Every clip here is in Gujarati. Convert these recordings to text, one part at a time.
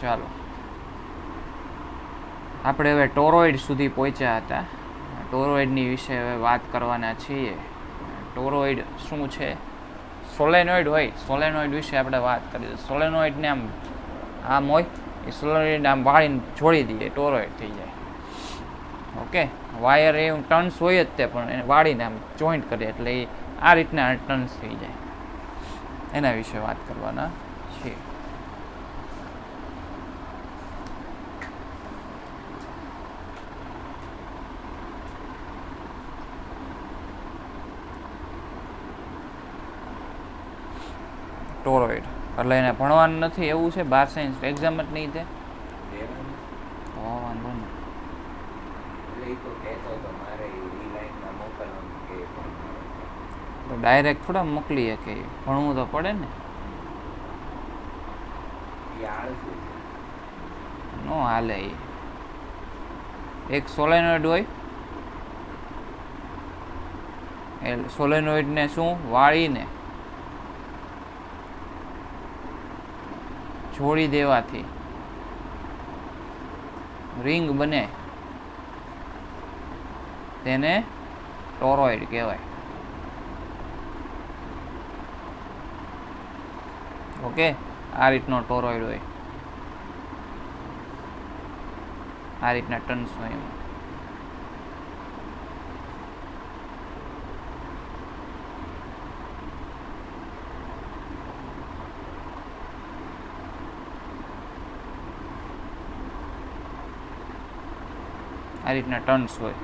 ચાલો આપણે હવે ટોરોઇડ સુધી પહોંચ્યા હતા. ટોરોઇડની વિશે હવે વાત કરવાના છીએ. ટોરોઇડ શું છે? સોલેનોઇડ હોય, સોલેનોઇડ વિશે આપણે વાત કરીએ. સોલેનોઇડને આમ હોય એ સોલેનોઇડ આમ વાળીને છોડી દઈએ, ટોરોઇડ થઈ જાય. ઓકે, વાયર એ ટર્ન્સ હોય જ તે, પણ એને વાળીને આમ જોઈન્ટ કરીએ એટલે એ આ રીતના ટર્ન્સ થઈ જાય. એના વિશે વાત કરવાના છીએ. ટોરોઇડ એટલે એને ભણવાનું નથી એવું છે? 12 સાયન્સ એક્ઝામ જ નહીં તે? વાંધો નહીં. ડાયરેક્ટ થોડા મોકલીએ કે ભણવું તો પડે ને. નો હાલે. એક સોલેનોઇડ હોય, એ સોલેનોઇડને શું વાળીને જોડી દેવાથી રિંગ બને, તેને ટોરોઇડ કહેવાય. ઓકે, આ રીતનો ટોરોઇડ હોય, આ રીતના ટર્ન્સ હોય એમાં. આ રીતના ટર્ન્સ હોય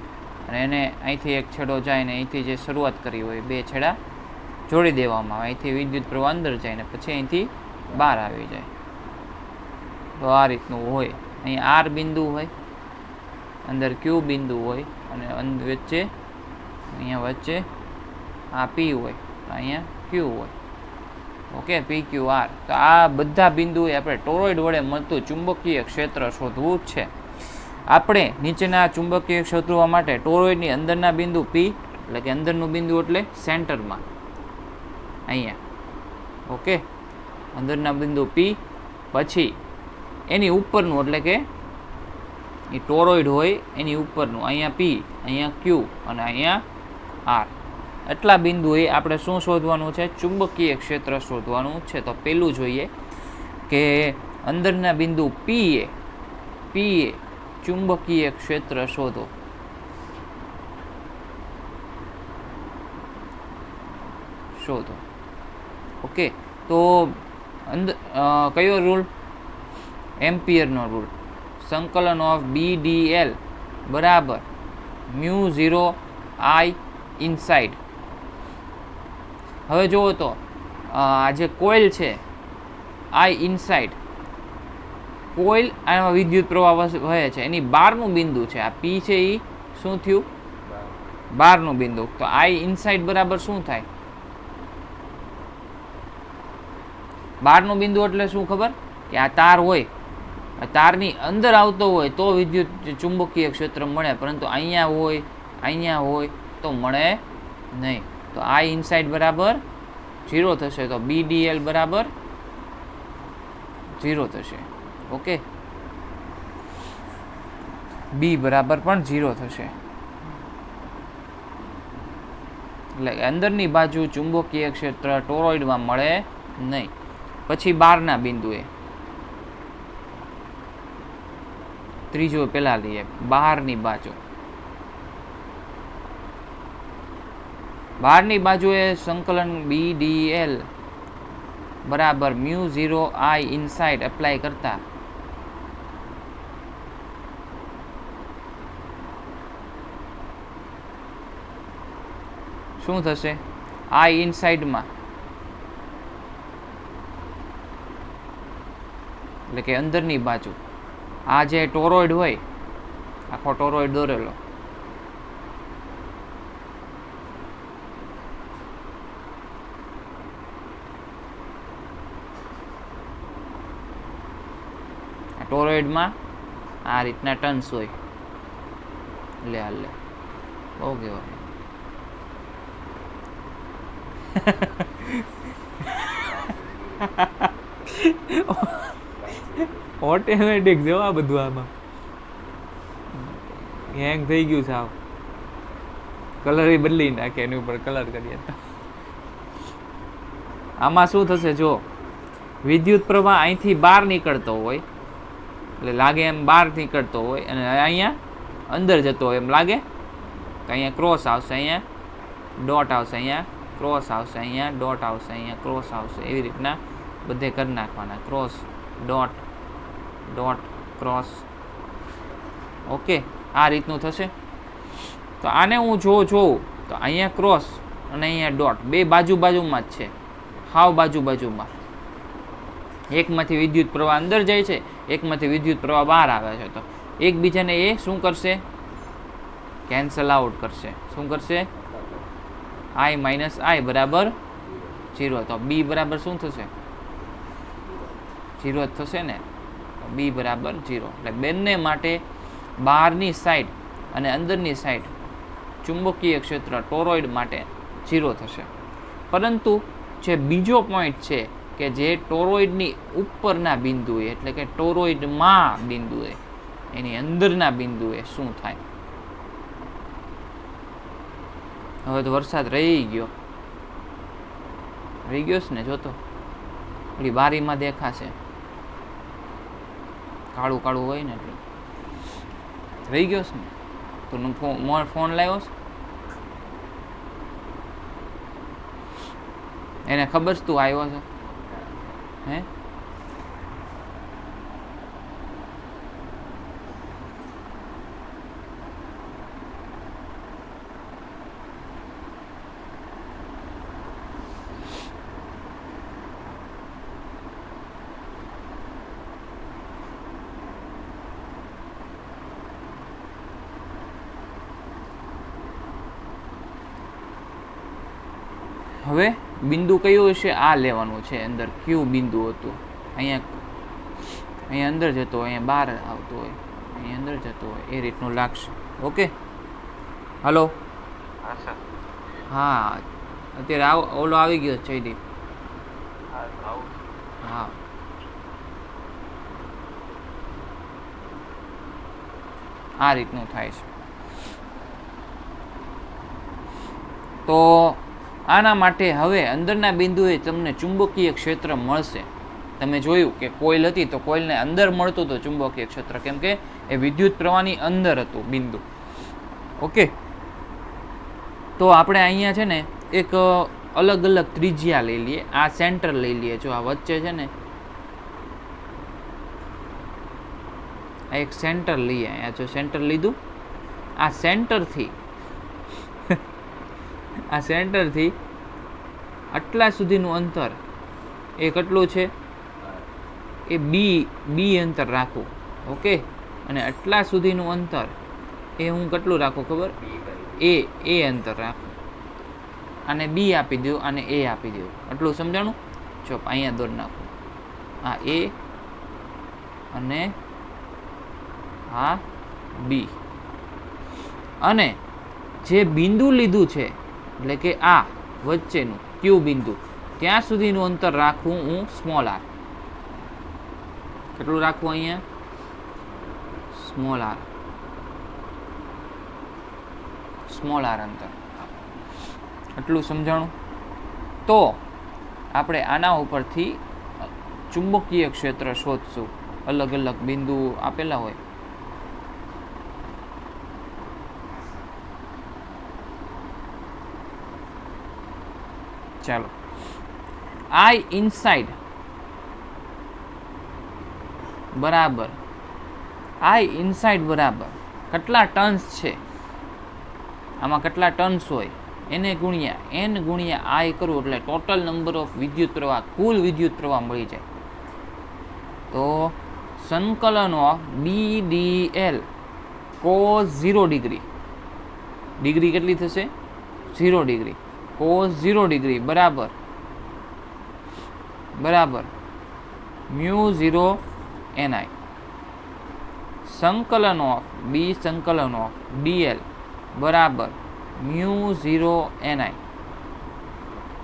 અને એને અહીંથી એક છેડો જાય ને અહીંથી જે શરૂઆત કરી હોય બે છેડા જોડી દેવામાં આવે. અહીંથી વિદ્યુત પ્રવાહ અંદર જાય ને પછી અહીંથી બહાર આવી જાય. તો આ રીતનું હોય. અહીં આર બિંદુ હોય, અંદર ક્યુ બિંદુ હોય અને વચ્ચે અહીંયા વચ્ચે આ પી હોય, અહીંયા ક્યુ હોય. ઓકે, પી ક્યુ આર. તો આ બધા બિંદુએ આપણે ટોરોઇડ વડે મળતું ચુંબકીય ક્ષેત્ર શોધવું જ છે. આપણે નીચેના ચુંબકીય ક્ષેત્રો માટે ટોરોઇડની અંદરના બિંદુ પી, એટલે કે અંદરનું બિંદુ એટલે સેન્ટરમાં અહીંયા. ઓકે, અંદરના બિંદુ પી, પછી એની ઉપરનું એટલે કે એ ટોરોઇડ હોય એની ઉપરનું અહીંયા પી, અહીંયા ક્યુ અને અહીંયા આર. એટલા બિંદુએ આપણે શું શોધવાનું છે? ચુંબકીય ક્ષેત્ર શોધવાનું છે. તો પેલું જોઈએ કે અંદરના બિંદુ પી એ ચુંબકીય ક્ષેત્ર શોધો. ઓકે, તો કયો રૂલ? એમ્પિયરનો રૂલ. સંકલન ઓફ BdL બરાબર μ0 I ઇનસાઇડ. હવે જુઓ તો આ જે કોઇલ છે I ઇનસાઇડ, કોઇલ આમાં વિદ્યુત પ્રવાહ વહે છે, એની બહારનું બિંદુ છે આ પી છે, એ શું થયું? બહારનું બિંદુ. તો I ઇનસાઇડ બરાબર શું થાય? બહારનું બિંદુ એટલે શું ખબર? કે આ તાર હોય, તારની અંદર આવતો હોય તો વિદ્યુત ચુંબકીય ક્ષેત્ર મળે, પરંતુ અહીંયા હોય તો મળે નહીં. તો I ઇનસાઇડ બરાબર 0 થશે. તો BdL બરાબર 0 થશે. ઓકે, બી બરાબર પણ 0 થશે. એટલે અંદરની બાજુ ચુંબકીય ક્ષેત્ર ટોરોઇડમાં મળે નહીં. પછી બહારના બિંદુએ ત્રીજો પેલા લઈએ, બહારની બાજુ. બહારની બાજુએ સંકલન BdL બરાબર μ0 I ઇનસાઇડ એપ્લાય કરતા શું થશે? I ઇનસાઇડમાં એટલે કે અંદરની બાજુ આ જે ટોરોઇડ હોય, આખો ટોરોઇડ દોરેલો, ટોરોઇડમાં આ રીતના ટર્ન્સ હોય. લે બહુ કહેવાય. ઓટોમેટિક જો આ બધું આમાં હેંગ થઈ ગયું સાવ. કલર એ બદલી નાખે એની ઉપર કલર કરીએ તો આમાં શું થશે? જો વિદ્યુત પ્રવાહ અહીંથી બહાર નીકળતો હોય એટલે લાગે એમ બહાર નીકળતો હોય અને અહીંયા અંદર જતો હોય એમ લાગે કે અહીંયા ક્રોસ આવશે, અહીંયા ડોટ આવશે, અહીંયા ક્રોસ આવશે, અહીંયા ડોટ આવશે, અહીંયા ક્રોસ આવશે. એવી રીતના બધે કરી નાખવાના. Cross dot dot cross. Okay, આ રીતનું થશે. તો આને હું જોઉં તો અહીંયા ક્રોસ અને અહીંયા ડોટ બે બાજુમાં જ છે, હાવ બાજુમાં. એકમાંથી વિદ્યુત પ્રવાહ અંદર જાય છે, એકમાંથી વિદ્યુત પ્રવાહ બહાર આવે છે. તો એકબીજાને એ શું કરશે? કેન્સલ આઉટ કરશે. શું કરશે? I માઇનસ I બરાબર 0. તો બી બરાબર શું થશે? 0 જ થશે ને. બી બરાબર 0. એટલે બંને માટે બહારની સાઈડ અને અંદરની સાઈડ ચુંબકીય ક્ષેત્ર ટોરોઇડ માટે 0 થશે. પરંતુ જે બીજો પોઈન્ટ છે કે જે ટોરોઇડની ઉપરના બિંદુએ એટલે કે ટોરોઇડમાં બિંદુએ એની અંદરના બિંદુએ શું થાય? હવે તો વરસાદ રહી ગયો છે ને. જોતો પેલી બારીમાં દેખાશે, કાળું કાળું હોય ને એટલે રહી ગયો છે ને. તો ફોન લાવ્યો છે એને ખબર છે તું આવ્યો છે હે? હવે બિંદુ કયું હશે? આ લેવાનું છે. અંદર ક્યુ બિંદુ હતું. અહીંયા અંદર જતો હોય, અહીંયા બહાર આવતો હોય, અહીંયા અંદર જતો હોય, એ રીતનું લાગશે. Okay, hello. હા, અત્યારે ઓલો આવી ગયો જયદીપ. હા, આ રીતનું થાય છે. તો આના માટે હવે અંદરના બિંદુએ તમને ચુંબકીય ક્ષેત્ર મળશે. તમે જોયું કે કોઇલ હતી તો કોઇલને અંદર મળતું હતું ચુંબકીય ક્ષેત્ર, કેમ કે એ વિદ્યુત પ્રવાહની અંદર હતું બિંદુ. ઓકે, તો આપણે અહીંયા છે ને એક અલગ અલગ ત્રિજ્યા લઈ લઈએ. આ સેન્ટર લઈ લઈએ. જો આ વચ્ચે છે ને આ એક સેન્ટર લઈએ. અહીંયા જો સેન્ટર લીધું, આ સેન્ટરથી આટલા સુધીનું અંતર એ કેટલું છે? એ બી અંતર રાખું. ઓકે, અને આટલા સુધીનું અંતર એ હું કેટલું રાખું ખબર? એ અંતર રાખું. આને બી આપી દઉં, આને એ આપી દઉં. આટલું સમજાણું? જો અહીંયા દોર નાખું. આ એ અને આ બી. અને જે બિંદુ લીધું છે એટલે કે આ વચ્ચેનું ક્યુ બિંદુ, ત્યાં સુધીનું અંતર રાખું હું સ્મોલ આર. કેટલું રાખવું અહીંયા? સ્મોલ આર અંતર. એટલું સમજાણું? તો આપણે આના ઉપરથી ચુંબકીય ક્ષેત્ર શોધશું. અલગ અલગ બિંદુ આપેલા હોય. ચાલો, I ઇનસાઇડ બરાબર કેટલા ટન્સ છે? આમાં કેટલા ટન્સ હોય એને ગુણ્યા n ગુણ્યા I કરું એટલે ટોટલ નંબર ઓફ વિદ્યુત પ્રવાહ, કુલ વિદ્યુત પ્રવાહ મળી જાય. તો સંકલન of BDL cos 0 degree, degree કેટલી થશે? 0 ડિગ્રી. cos 0 ડિગ્રી બરાબર mu 0 ni. સંકલન ઓફ DL બરાબર mu 0 ni.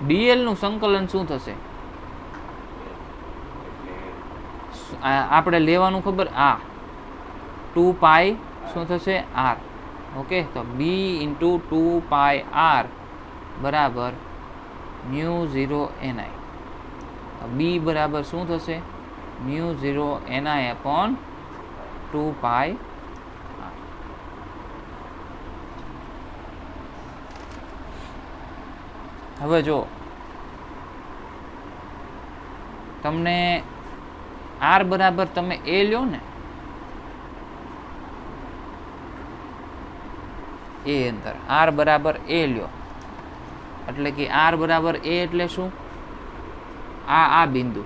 DL નું સંકલન શું થશે? આપણે લેવાનું ખબર આ 2 પાઈ શું થશે આર. ઓકે, તો બી ઇન્ટુ 2 પાઈ આર બરાબર મ્યુ 0 એનઆઈ. બી બરાબર શું થશે મ્યુ 0 એનઆઈ અપોન 2 પાઈ. હવે જો તમને આર બરાબર તમે એ લ્યો ને, એ અંતર આર બરાબર એ લ્યો એટલે કે આર બરાબર એ એટલે શું, આ બિંદુ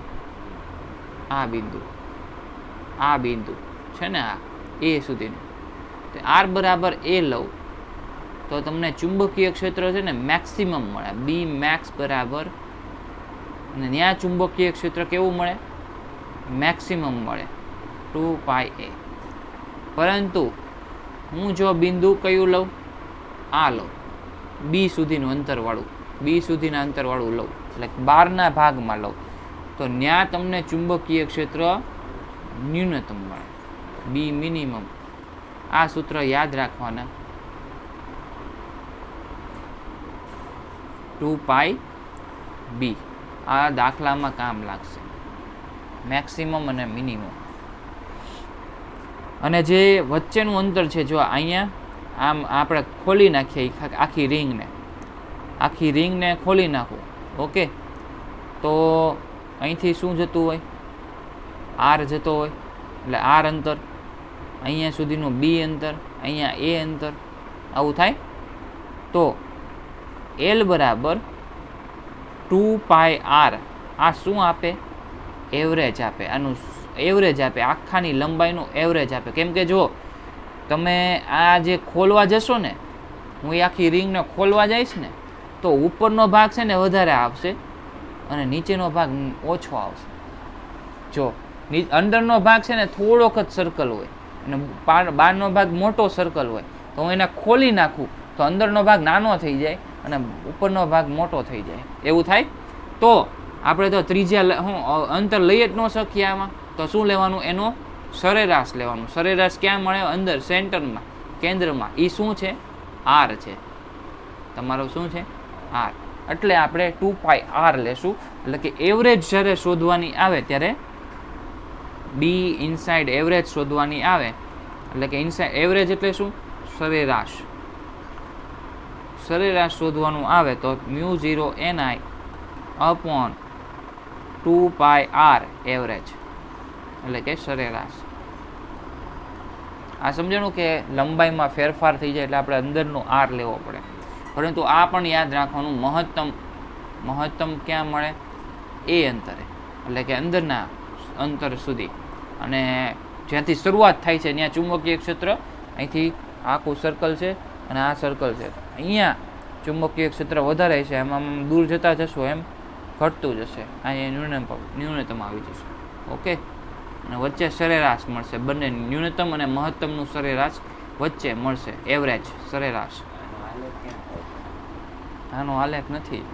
આ બિંદુ આ બિંદુ છે ને, આ એ સુધીનું. તો આર બરાબર એ લઉં તો તમને ચુંબકીય ક્ષેત્ર છે ને મેક્સિમમ મળે, બી મેક્સ બરાબર, અને ત્યાં ચુંબકીય ક્ષેત્ર કેવું મળે મેક્સિમમ મળે 2 પાઈ એ. પરંતુ હું જો બિંદુ કયું લઉં, આ લઉં, બી સુધીનું અંતરવાળું, બી સુધીના અંતરવાળું લઉં એટલે બહારના ભાગમાં લઉં, તો ત્યાં તમને ચુંબકીય ક્ષેત્ર ન્યૂનતમ મળે, બી મિનિમમ. આ સૂત્ર યાદ રાખવાના, 2 પાઈ બી. આ દાખલામાં કામ લાગશે, મેક્સિમમ અને મિનિમમ. અને જે વચ્ચેનું અંતર છે, જો અહીંયા આમ આપણે ખોલી નાખીએ આખી રિંગને ખોલી નાખું. ઓકે, તો અહીંથી શું જતું હોય, આર જતો હોય, એટલે આર અંતર, અહીંયા સુધીનું બી અંતર, અહીંયા એ અંતર, આવું થાય. તો એલ બરાબર 2 પાઈ આર. આ શું આપે, એવરેજ આપે, આનું એવરેજ આપે, આખાની લંબાઈનું એવરેજ આપે. કેમ કે જો તમે આ જે ખોલવા જશો ને, હું એ આખી રિંગને ખોલવા જઈશ ને, તો ઉપરનો ભાગ છે ને વધારે આવશે અને નીચેનો ભાગ ઓછો આવશે. જો અંદરનો ભાગ છે ને થોડોક જ સર્કલ હોય અને બહારનો ભાગ મોટો સર્કલ હોય, તો હું એને ખોલી નાખું તો અંદરનો ભાગ નાનો થઈ જાય અને ઉપરનો ભાગ મોટો થઈ જાય, એવું થાય. તો આપણે તો ત્રિજ્યા અંતર લઈ જ ન શકીએ આમાં, તો શું લેવાનું, એનો સરેરાશ લેવાનું. સરેરાશ ક્યાં મળે, અંદર સેન્ટરમાં, કેન્દ્રમાં. એ શું છે, આર છે, તમારો શું છે આર. એટલે આપણે 2 પાઈ આર લેશું. એટલે કે એવરેજ જ્યારે શોધવાની આવે ત્યારે બી ઇનસાઇડ એવરેજ શોધવાની આવે, એટલે કે ઇનસાઇડ એવરેજ એટલે શું, સરેરાશ. સરેરાશ શોધવાનું આવે તો મ્યુ 0 એનઆઈ અપોન 2 પાઈ આર એવરેજ, એટલે કે સરેરાશ. આ સમજાણું કે લંબાઈમાં ફેરફાર થઈ જાય એટલે આપણે અંદરનો આર લેવો પડે. પરંતુ આ પણ યાદ રાખવાનું, મહત્તમ ક્યાં મળે, એ અંતરે, એટલે કે અંદરના અંતર સુધી. અને જ્યાંથી શરૂઆત થાય છે ત્યાં ચુંબકીય ક્ષેત્ર, અહીંથી આખું સર્કલ છે અને આ સર્કલ છે, અહીંયા ચુંબકીય ક્ષેત્ર વધારે છે, એમાં દૂર જતા જશો એમ ઘટતું જશે, અહીંયા ન્યૂનતમ આવી જશે. ઓકે, અને વચ્ચે સરેરાશ મળશે, બંને ન્યૂનતમ અને મહત્તમનું સરેરાશ વચ્ચે મળશે, એવરેજ સરેરાશ. આનો આલેખ નથી.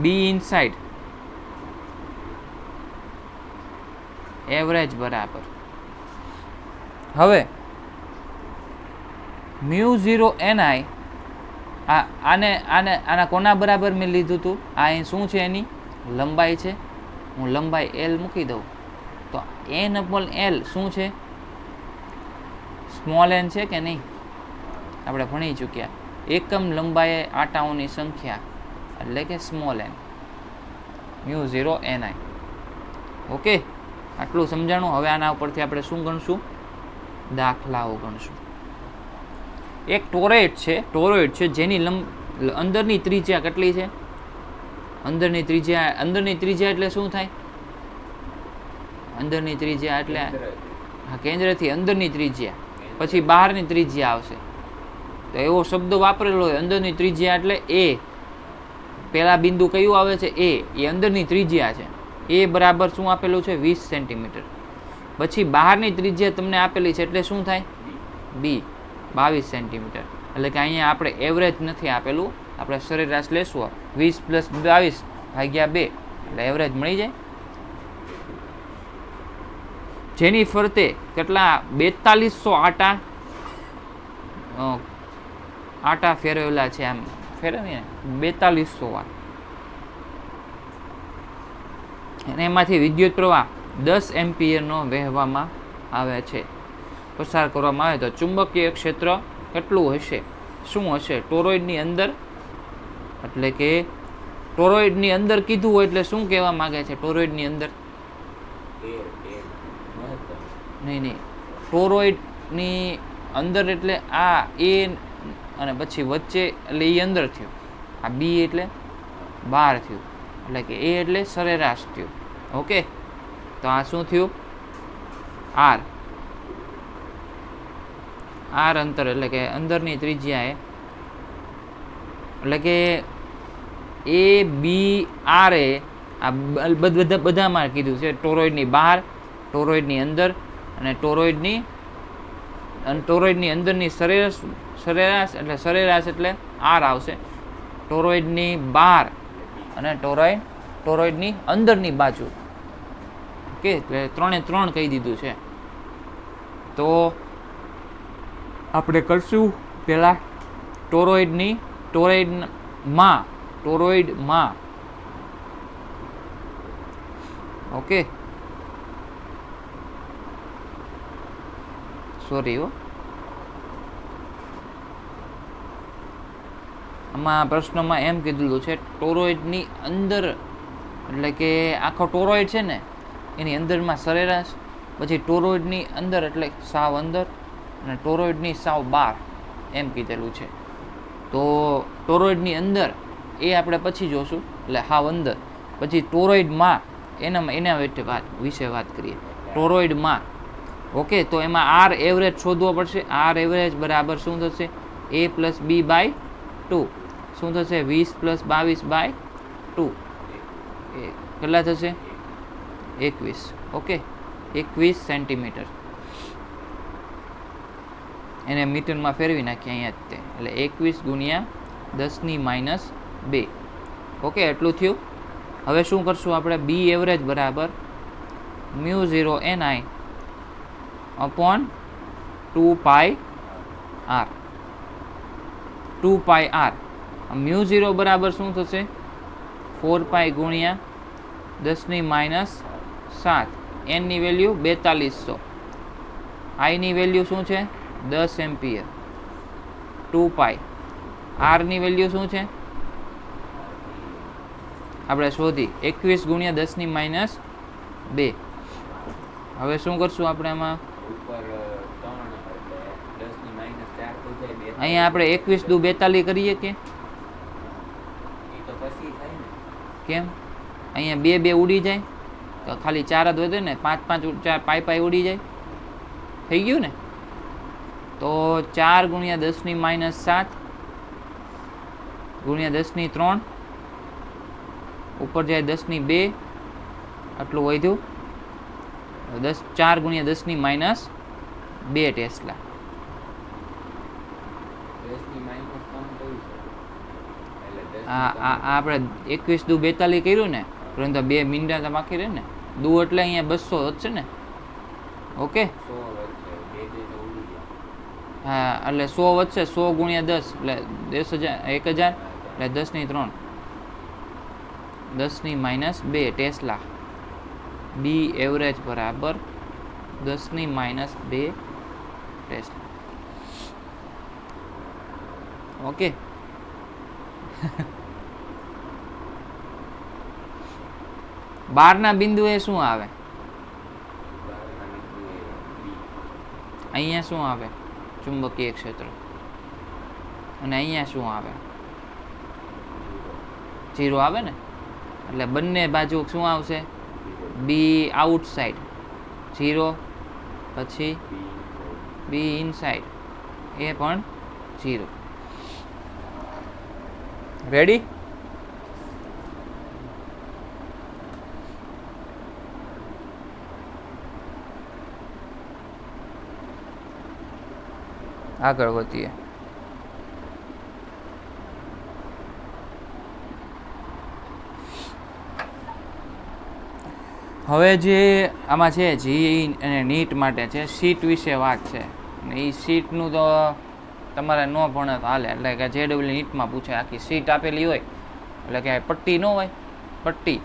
બી ઇનસાઇડ એવરેજ બરાબર. હવે મ્યુ 0 એનઆઈ આના કોના બરાબર મેં લીધું હતું, આ અહીં શું છે, એની લંબાઈ છે. હું લંબાઈ એલ મૂકી દઉં તો એન અપોન એલ શું છે, સ્મોલ એન છે કે નહીં, આપણે ભણી ચૂક્યા. એકમ લંબાઈએ આટાઓની સંખ્યા એટલે કે small N, mu 0 NI. Okay, આટલું સમજાણું. હવે આના ઉપરથી આપણે શું ગણશું, દાખલાઓ ગણશું. એક ટોરોઇડ છે જેની અંદરની ત્રિજ્યા કેટલી છે, અંદરની ત્રિજ્યા એટલે શું થાય, અંદરની ત્રિજ્યા એટલે હા કેન્દ્રથી અંદરની ત્રિજ્યા, પછી બહારની ત્રિજ્યા આવશે. તો એવો શબ્દ વાપરેલો હોય, અંદરની ત્રિજ્યા એટલે એ. પેલા બિંદુ કયું આવે છે, એ અંદરની ત્રિજ્યા છે. એ બરાબર શું આપેલું છે, 20 સેન્ટીમીટર. પછી બહારની ત્રિજ્યા તમને આપેલી છે એટલે શું થાય, બી 22 સેન્ટીમીટર. એટલે કે અહીંયા આપણે એવરેજ નથી આપેલું, આપણે સરેરાશ લેશું, 20 + 22 / 2 એટલે એવરેજ મળી જાય. જેની ફરતે કેટલા 4200 આટા ફેરવેલા છે, આમ ફેરવીને 4200 વાર, અને એમાંથી વિદ્યુત પ્રવાહ 10 એમ્પિયરનો વહેવામાં આવે છે, પસાર કરવામાં આવે તો ચુંબકીય ક્ષેત્ર કેટલું હશે, શું હશે ટોરોઇડની અંદર? એટલે કે ટોરોઇડની અંદર કીધું હોય એટલે શું કહેવા માંગે છે? ટોરોઇડની અંદર નહીં, ટોરોઇડની અંદર એટલે આ એ અને પછી વચ્ચે એટલે એ અંદર થયું, આ બી એટલે બહાર થયું, એટલે કે એ એટલે સરેરાશ થયું. ઓકે, તો આ શું થયું? આર અંતર એટલે કે અંદરની ત્રિજ્યાએ, એટલે કે એ બી આર એ આ બધામાં કીધું છે, ટોરોઇડની બહાર, ટોરોઇડની અંદર અને ટોરોઇડની અંદરની સરેરાશ એટલે આર આવશે, ટોરોઇડની બહાર અને ટોરોઇડની અંદરની બાજુ. ઓકે, એટલે 3 કહી દીધું છે. તો આપણે કરશું પહેલા ટોરોઇડમાં ઓકે, સોરી આમાં પ્રશ્નમાં એમ કીધેલું છે ટોરોઇડની અંદર, એટલે કે આખો ટોરોઇડ છે ને એની અંદરમાં સરેરાશ, પછી ટોરોઇડની અંદર એટલે સાવ અંદર, અને ટોરોઇડની સાવ બહાર, એમ કીધેલું છે. તો ટોરોઇડની અંદર એ આપણે પછી જોશું, એટલે હાવ અંદર. પછી ટોરોઇડમાં એના વિશે વાત કરીએ. ટોરોઇડમાં ઓકે, તો એમાં આર એવરેજ શોધવો પડશે. આર એવરેજ બરાબર શું થશે? a + b/2. શું થશે? 20 + 22/2 કેટલા થશે? 21. Okay, 21 centimetre. એને મીટરમાં ફેરવી નાખીએ અહીંયા જ તે, એટલે 21 × 10⁻². ઓકે, એટલું થયું. હવે શું કરશું આપણે? બી એવરેજ બરાબર μ0ni/2πr. 2πr μ0 બરાબર શું થશે? 4π × 10⁻7. n ની વેલ્યુ 4200, i ની વેલ્યુ શું છે? 10 એમ્પિયર. 2π r ની વેલ્યુ શું છે? આપણે શોધી 21 × 10⁻². હવે શું કરશું આપણે આમાં? અહીંયા આપણે 21 દુ 42 કરીએ કે કેમ? અહીંયા 2 ઉડી જાય તો ખાલી 4 જ વધે ને, 5 4 ઉડી જાય, થઈ ગયું ને? તો 4 × 10⁻7 × 10⁻3 ઉપર જાય 10⁻2, આટલું વધ્યું. 4 × 10⁻2 ટેસ્લા. આપણે 21 દુ 42 કર્યું ને, પરંતુ 2 મીંડા તો બાકી રહે ને, દુ એટલે અહીંયા 200 વધશે ને. ઓકે, હા, એટલે 100 વધશે. 100 × 10 એટલે 10,000 એટલે 10⁻3 10⁻2 ટેસ્લા. બી એવરેજ બરાબર 10⁻2 ટેસ્લા. ઓકે, બારના બિંદુએ શું આવે? અહીંયા શું આવે? ચુંબકીય ક્ષેત્ર. અને અહીંયા શું આવે? 0 આવે ને, એટલે બંને બાજુ શું આવશે? બી આઉટસાઇડ 0, પછી બી ઇનસાઇડ એ પણ 0. રેડી? આગળ વધીએ. હવે જે આમાં છે જી અને નીટ માટે છે સીટ વિશે વાત છે અને એ સીટનું તો તમારે ન ભણે તો હાલે, એટલે કે JEE નીટમાં પૂછે, આખી સીટ આપેલી હોય એટલે કે પટ્ટી ન હોય, પટ્ટી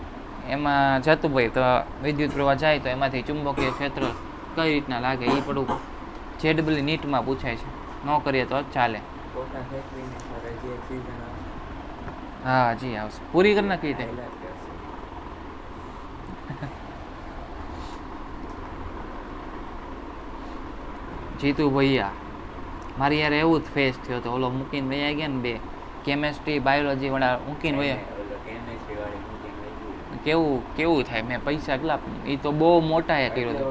એમાં જતું હોય તો વિદ્યુત પ્રવાહ જાય તો એમાંથી ચુંબકીય ક્ષેત્ર કઈ રીતના લાગે એ પડું JEE નીટમાં પૂછાય છે, ન કરીએ તો ચાલે. હા જી આવશે, પૂરી કરી નાખી તે. જીતુ ભૈયા મારી યાર એવું જ ફેસ થયો હતો, ઓલો મૂકીને વયા ગયા ને બે કેમેસ્ટ્રી બાયોલોજી વાળા મૂકીને વયા. કેવું કેવું થાય, મેં પૈસા કેટલા, એ તો બહુ મોટા એ કર્યો હતો.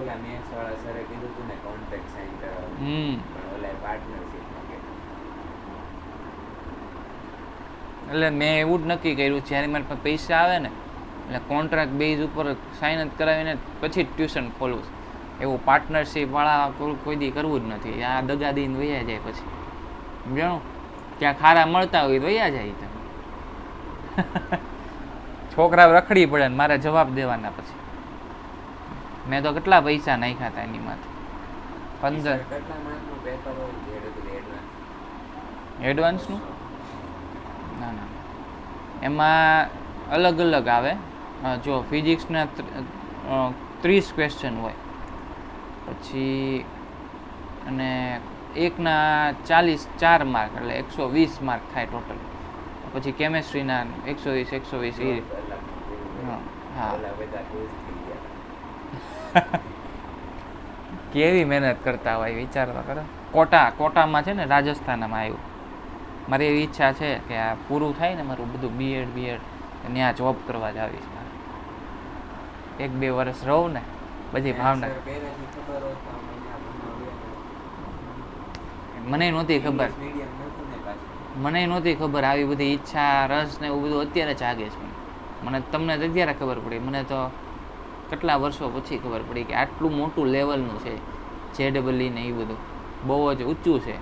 એટલે મેં એવું જ નક્કી કર્યું જ્યારે મારી પાસે પૈસા આવે ને એટલે કોન્ટ્રાક્ટ બેઝ ઉપર સાઇન જ કરાવીને પછી ટ્યુશન ખોલવું, એવું પાર્ટનરશિપ વાળા કોઈ દી કરવું જ નથી. આ દગા દઈને વયા જાય પછી સમજાણું, ક્યાં ખારા મળતા હોય તો વયા જાય. તમે છોકરા રખડી પડે ને મારે જવાબ દેવાના પછી. મેં તો કેટલા પૈસા નાખ્યા હતા એની માટે. 15 એડવાન્સનું ના ના, એમાં અલગ અલગ આવે. જો ફિઝિક્સના 30 ક્વેશ્ચન હોય, પછી અને એકના 4 માર્ક એટલે 120 માર્ક થાય ટોટલ. પછી કેમેસ્ટ્રીના 120 એ. હા કેવી મહેનત કરતા હોય વિચારવા કરો. કોટામાં છે ને રાજસ્થાનમાં આવ્યું. મારી એવી ઈચ્છા છે કે આ પૂરું થાય ને મારું બધું બીએડ ત્યાં જોબ કરવા જ આવીશ. 1-2 વર્ષ રહું ને બધી ભાવના. મને નહોતી ખબર આવી બધી ઈચ્છા રસ ને એવું બધું અત્યારે જાગે છે. મને તમને અત્યારે ખબર પડી, મને તો કેટલા વર્ષો પછી ખબર પડી કે આટલું મોટું લેવલનું છે JEE ને એ બધું બહુ જ ઊંચું છે.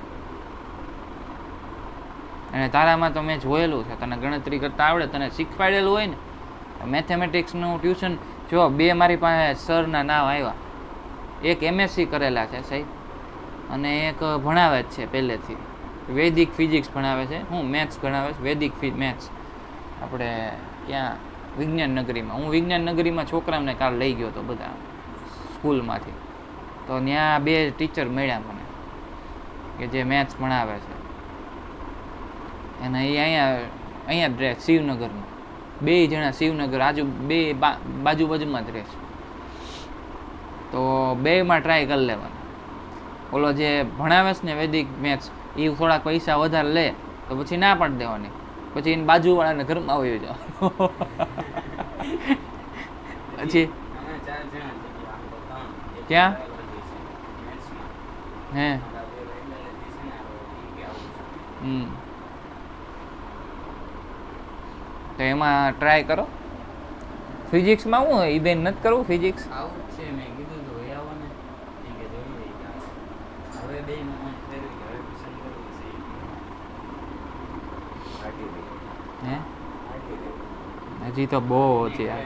અને તારામાં તો મેં જોયેલું છે, તને ગણતરી કરતા આવડે, તને શીખવાડેલું હોય ને મેથેમેટિક્સનું ટ્યુશન. જો 2 મારી પાસે સરના નામ આવ્યા, એક MSc કરેલા છે સાહેબ અને એક ભણાવે જ છે પહેલેથી, વૈદિક ફિઝિક્સ ભણાવે છે, હું મેથ્સ ભણાવે છે, વૈદિક મેથ્સ આપણે ક્યાં વિજ્ઞાન નગરીમાં. હું વિજ્ઞાન નગરીમાં છોકરાઓને કાલ લઈ ગયો હતો બધા સ્કૂલમાંથી, તો ત્યાં 2 ટીચર મળ્યા મને કે જે મેથ્સ ભણાવે છે, અને એ અહીંયા જ રહે શિવનગરમાં. 2 જણા શિવનગર બાજુમાં જ રહે છે. તો 2માં ટ્રાય કરી લેવાનું. ઓલો જે ભણાવે છે ને વૈદિક મેથ્સ એ થોડાક પૈસા વધારે લે તો પછી ના પાડી દેવાની, પછી એને બાજુવાળાને ઘરમાં આવી જાવ. પછી ક્યાં હે તો એમાં ટ્રાય કરો. ફિઝિક્સમાં હું એ બેન નથી કરવું ફિઝિક્સ. આવું છે મેં કીધું તો એ આવો ને કે જોઈ હવે બે નું મન ફેરવી હવે ટ્યુશન કરવું છે. હજી તો બહુ છે યાર.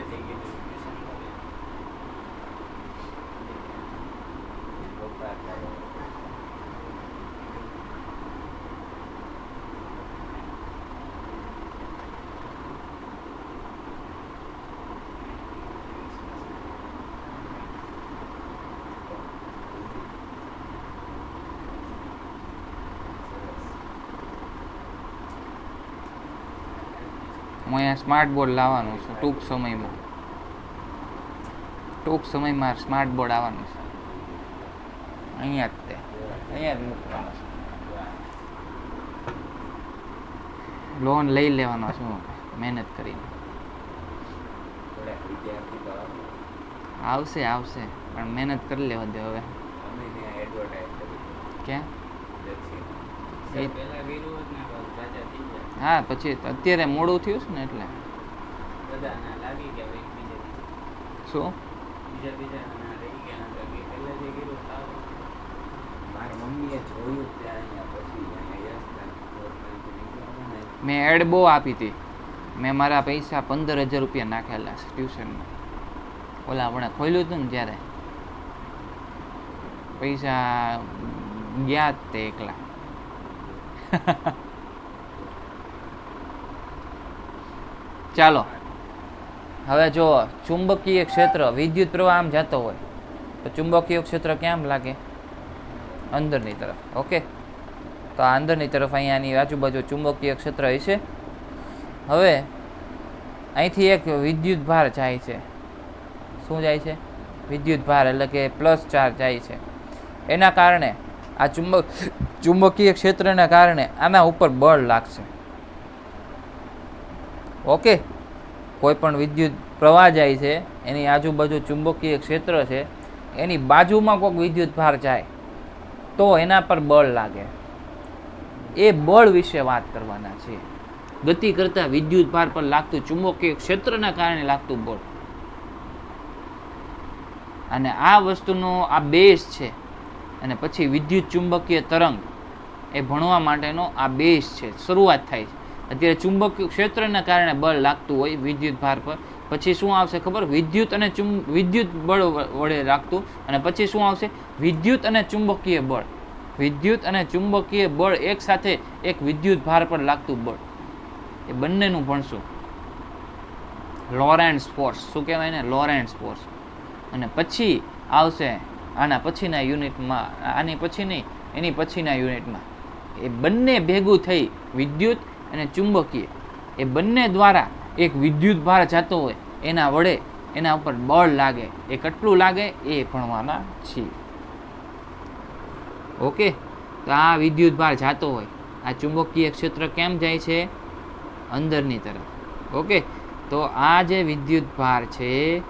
હું અહીંયા સ્માર્ટ બોર્ડ લાવવાનું છું ટૂંક સમયમાં સ્માર્ટ બોર્ડ આવવાનું છે. અહીંયા જ મૂકવાનું છે. લોન લઈ લેવાનો છું મહેનત કરીને. આવશે પણ મહેનત કરી લેવા દે હવે. ક્યાં હા પછી અત્યારે મોડું થયું છે ને એટલે શું મેં એડ બહુ આપી હતી. મેં મારા પૈસા 15,000 રૂપિયા નાખેલા છે ટ્યુશનમાં. ઓલા આપણે ખોલ્યું હતું ને ત્યારે પૈસા ગયા જ તે એકલા. ચાલો હવે જો ચુંબકીય ક્ષેત્ર વિદ્યુત પ્રવાહ આમ જતો હોય તો ચુંબકીય ક્ષેત્ર ક્યાં લાગે? અંદરની તરફ. ઓકે, તો આ અંદરની તરફ અહીંયાની આજુબાજુ ચુંબકીય ક્ષેત્ર હશે. હવે અહીંથી એક વિદ્યુત ભાર જાય છે. શું જાય છે? વિદ્યુત ભાર, એટલે કે પ્લસ ચાર્જ જાય છે. એના કારણે આ ચુંબકીય ક્ષેત્રના કારણે આના ઉપર બળ લાગશે. ઓકે, કોઈ પણ વિદ્યુત પ્રવાહ જાય છે એની આજુબાજુ ચુંબકીય ક્ષેત્ર છે, એની બાજુમાં કોઈક વિદ્યુત ભાર જાય તો એના પર બળ લાગે. એ બળ વિશે વાત કરવાના છે. ગતિ કરતા વિદ્યુત ભાર પર લાગતું ચુંબકીય ક્ષેત્રના કારણે લાગતું બળ. અને આ વસ્તુનો આ બેઝ છે. અને પછી વિદ્યુત ચુંબકીય તરંગ એ ભણવા માટેનો આ બેઝ છે, શરૂઆત થાય છે. અત્યારે ચુંબકીય ક્ષેત્રના કારણે બળ લાગતું હોય વિદ્યુત ભાર પર, પછી શું આવશે ખબર? વિદ્યુત અને વિદ્યુત બળ વડે લાગતું, અને પછી શું આવશે? વિદ્યુત અને ચુંબકીય બળ. વિદ્યુત અને ચુંબકીય બળ એક સાથે એક વિદ્યુત ભાર પર લાગતું બળ, એ બંનેનું ભણશું. લોરેન્ટ્ઝ ફોર્સ, શું કહેવાય ને? Lorentz force. અને પછી આવશે આના પછીના યુનિટમાં, આની પછી નહીં, એની પછીના યુનિટમાં એ બંને ભેગું થઈ વિદ્યુત અને ચુંબકીય, એ બંને દ્વારા એક વિદ્યુત ભાર જતો હોય એના વડે એના ઉપર બળ લાગે. એ કેટલું લાગે એ ભણવાના છીએ. ઓકે, તો આ વિદ્યુત ભાર જતો હોય, આ ચુંબકીય ક્ષેત્ર કેમ જાય છે? અંદરની તરફ. ઓકે, તો આ જે વિદ્યુત ભાર છે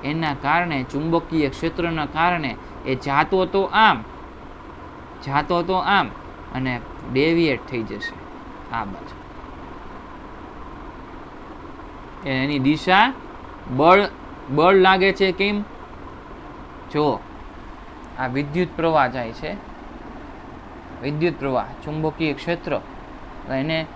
એના કારણે ચુંબકીય ક્ષેત્રના કારણે એ જાતો તો આમ અને ડેવિએટ થઈ જશે આ બાજુ. એની દિશા બળ લાગે છે. કેમ? જો આ વિદ્યુત પ્રવાહ જાય છે, વિદ્યુત પ્રવાહ ચુંબકીય ક્ષેત્ર, એને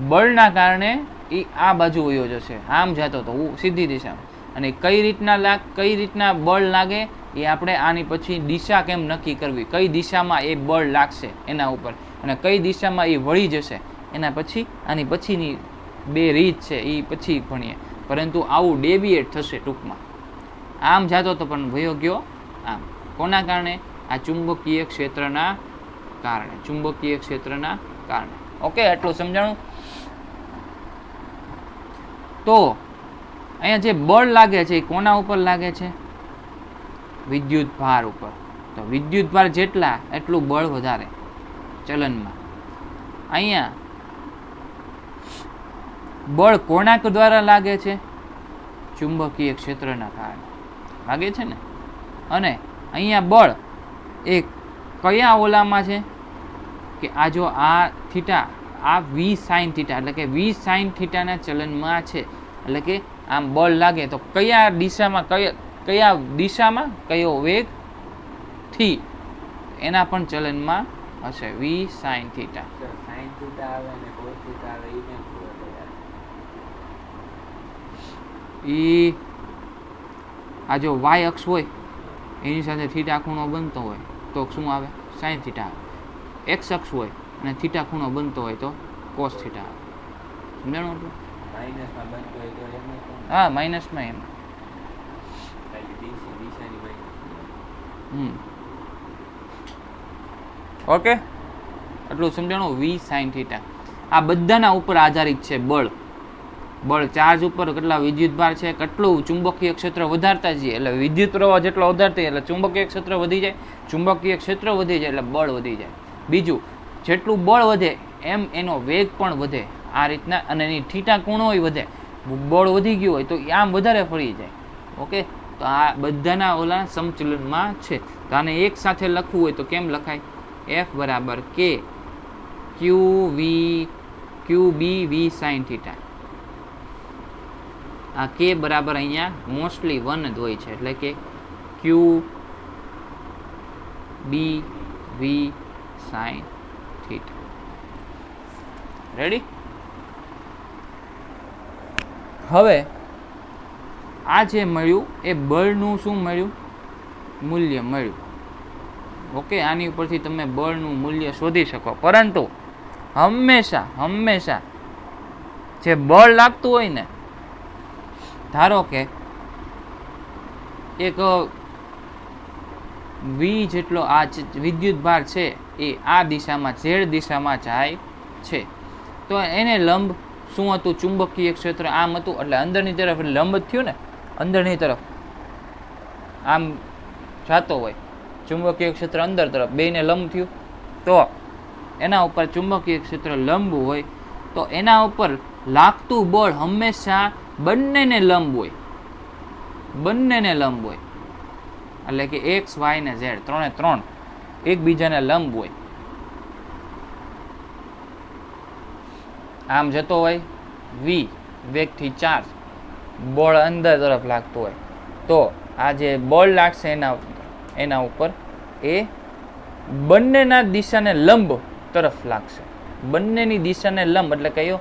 બળના કારણે એ આ બાજુ વયો જશે, આમ જતો તો સીધી દિશામાં. અને કઈ રીતના બળ લાગે એ આપણે આની પછી દિશા કેમ નક્કી કરવી, કઈ દિશામાં એ બળ લાગશે એના ઉપર, અને કઈ દિશામાં એ વળી જશે એના પછી આની પછીની બે રીત છે એ પછી ભણીએ. પરંતુ આવું ડેવિએટ થશે ટૂંકમાં. આમ જતો તો પણ વયો ગયો આમ. કોના કારણે? આ ચુંબકીય ક્ષેત્રના કારણે. ચુંબકીય ક્ષેત્રના કારણે. ઓકે, એટલું સમજાણું? તો અહીંયા જે બળ લાગે છે એ કોના ઉપર લાગે છે? વિદ્યુત ભાર ઉપર. તો વિદ્યુત ભાર જેટલા એટલું બળ વધારે ચલનમાં. અહીંયા બળ કોના દ્વારા લાગે છે? ચુંબકીય ક્ષેત્રના કારણે લાગે છે ને. અને અહીંયા બળ એ કયા ઓલામાં છે? કે આ જો આ થીટા, આ વી સાઇન થીટા, એટલે કે વી સાઇન થીટાના ચલનમાં છે. એટલે કે આમ બળ લાગે તો કયા દિશામાં, કયો વેગ થી એના પણ ચલનમાં હશે. વી સાઇન થીટા. સાઈન થીટા આવે ને કોસ થીટા આવે એ કેમ ખબર પડે? આ જો વાય અક્ષ હોય એની સાથે થીટા ખૂણો બનતો હોય તો શું આવે? સાઇન થીટા આવે. એક્સ અક્ષ હોય અને થીટા ખૂણો બનતો હોય તો કોસ થીટા આવે. સમજાણું હતું? માઇનસમાં બનતો હોય તો એમ હા, માઇનસમાં એમ. દિશાની માઇનસ. ઓકે, એટલું સમજાણું? વી સાઇન થીટા. આ બધાના ઉપર આધારિત છે બળ. ચાર્જ ઉપર કેટલા વિદ્યુત ભાર છે, કેટલું ચુંબકીય ક્ષેત્ર વધારતા જઈએ એટલે વિદ્યુત પ્રવાહ જેટલો વધારતા એટલે ચુંબકીય ક્ષેત્ર વધી જાય. ચુંબકીય ક્ષેત્ર વધી જાય એટલે બળ વધી જાય. બીજું, જેટલું બળ વધે એમ એનો વેગ પણ વધે. આ રીતના. અને એની થીટા ખૂણોય વધે. બળ વધી ગયું હોય તો આમ વધારે ફરી જાય. ઓકે, તો આ બધાના ઓલા સમચલનમાં છે. તો આને એક સાથે લખવું હોય તો કેમ લખાય? F બરાબર K ક્યુ બી વી સાઇન થીટા. આ K બરાબર અહીંયા મોસ્ટલી 1 જ હોય છે, એટલે કે ક્યુ બી વી સાઇન થીટા. રેડી? હવે આ જે મળ્યું એ બળનું શું મળ્યું? મૂલ્ય મળ્યું. ઓકે, આની ઉપરથી તમે બળનું મૂલ્ય શોધી શકો. પરંતુ હંમેશા જે બળ લાગતું હોય ને, ધારો કે એક વી જેટલો આ વિદ્યુત ભાર છે એ આ દિશામાં ઝેડ દિશામાં જાય છે, તો એને લંબ શું હતું? ચુંબકીય ક્ષેત્ર આમ હતું, એટલે અંદરની તરફ લંબ થયું ને, અંદરની તરફ આમ જાતો હોય ચુંબકીય ક્ષેત્ર અંદર તરફ, બેયને લંબ થયું. તો એના ઉપર ચુંબકીય ક્ષેત્ર લંબ હોય તો એના ઉપર લાગતું બળ હંમેશા બંનેને લંબ હોય, બંનેને લંબ હોય. એટલે કે એક્સ વાય ને ઝેડ ત્રણે ત્રણ એકબીજાને લંબ હોય. આમ જતો હોય વી વેગથી ચાર્જ, બળ અંદર તરફ લાગતું હોય, તો આ જે બળ લાગશે એના ઉપર એ બંનેના દિશાને લંબ તરફ લાગશે. બંનેની દિશાને લંબ એટલે કયો?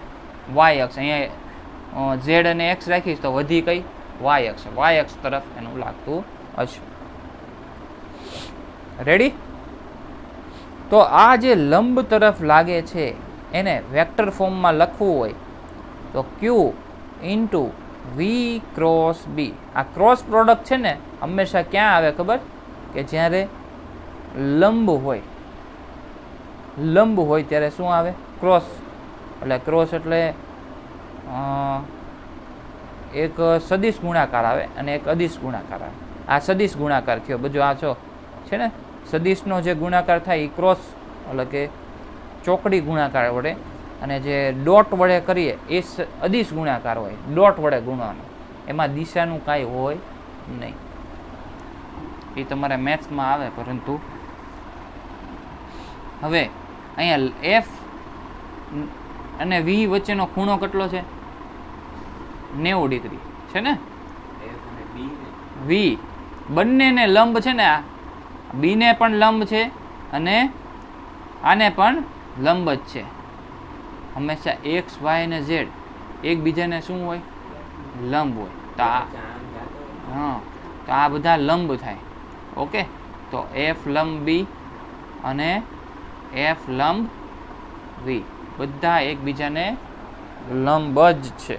વાય અક્ષ. અહીંયા ઝેડ અને એક્સ રાખીશ તો વધી કઈ? વાય અક્ષ. વાય અક્ષ તરફ એનું લાગતું હશે. રેડી? તો આ જે લંબ તરફ લાગે છે એને વેક્ટર ફોર્મમાં લખવું હોય તો ક્યુ ઇન્ટુ વી ક્રોસ બી. આ ક્રોસ પ્રોડક્ટ છે ને હંમેશા ક્યાં આવે ખબર? કે જ્યારે લંબ હોય, લંબ હોય ત્યારે શું આવે? ક્રોસ. એટલે ક્રોસ એટલે એક સદિશ ગુણાકાર આવે અને એક અદિશ ગુણાકાર આવે. આ સદિશ ગુણાકાર થયો. બધું આ છો છે ને સદિશનો જે ગુણાકાર થાય એ ક્રોસ એટલે કે ચોકડી ગુણાકાર વડે, અને જે ડોટ વડે કરીએ એ અદિશ ગુણાકાર હોય, ડોટ વડે ગુણવાનો. એમાં દિશાનું કાંઈ હોય નહીં. એ તમારે મેથ્સમાં આવે. પરંતુ હવે અહીંયા એફ અને વી વચ્ચેનો ખૂણો કેટલો છે? 90 ડિગ્રી છે ને. વી બંનેને લંબ છે ને, આ બીને પણ લંબ છે અને આને પણ લંબ જ છે. હંમેશા એક્સ વાય અને ઝેડ એકબીજાને શું હોય? લંબ હોય. તો આ બધા લંબ થાય. ઓકે, તો એફ લંબ બી અને એફ લંબ વી બધા એકબીજાને લંબ જ છે.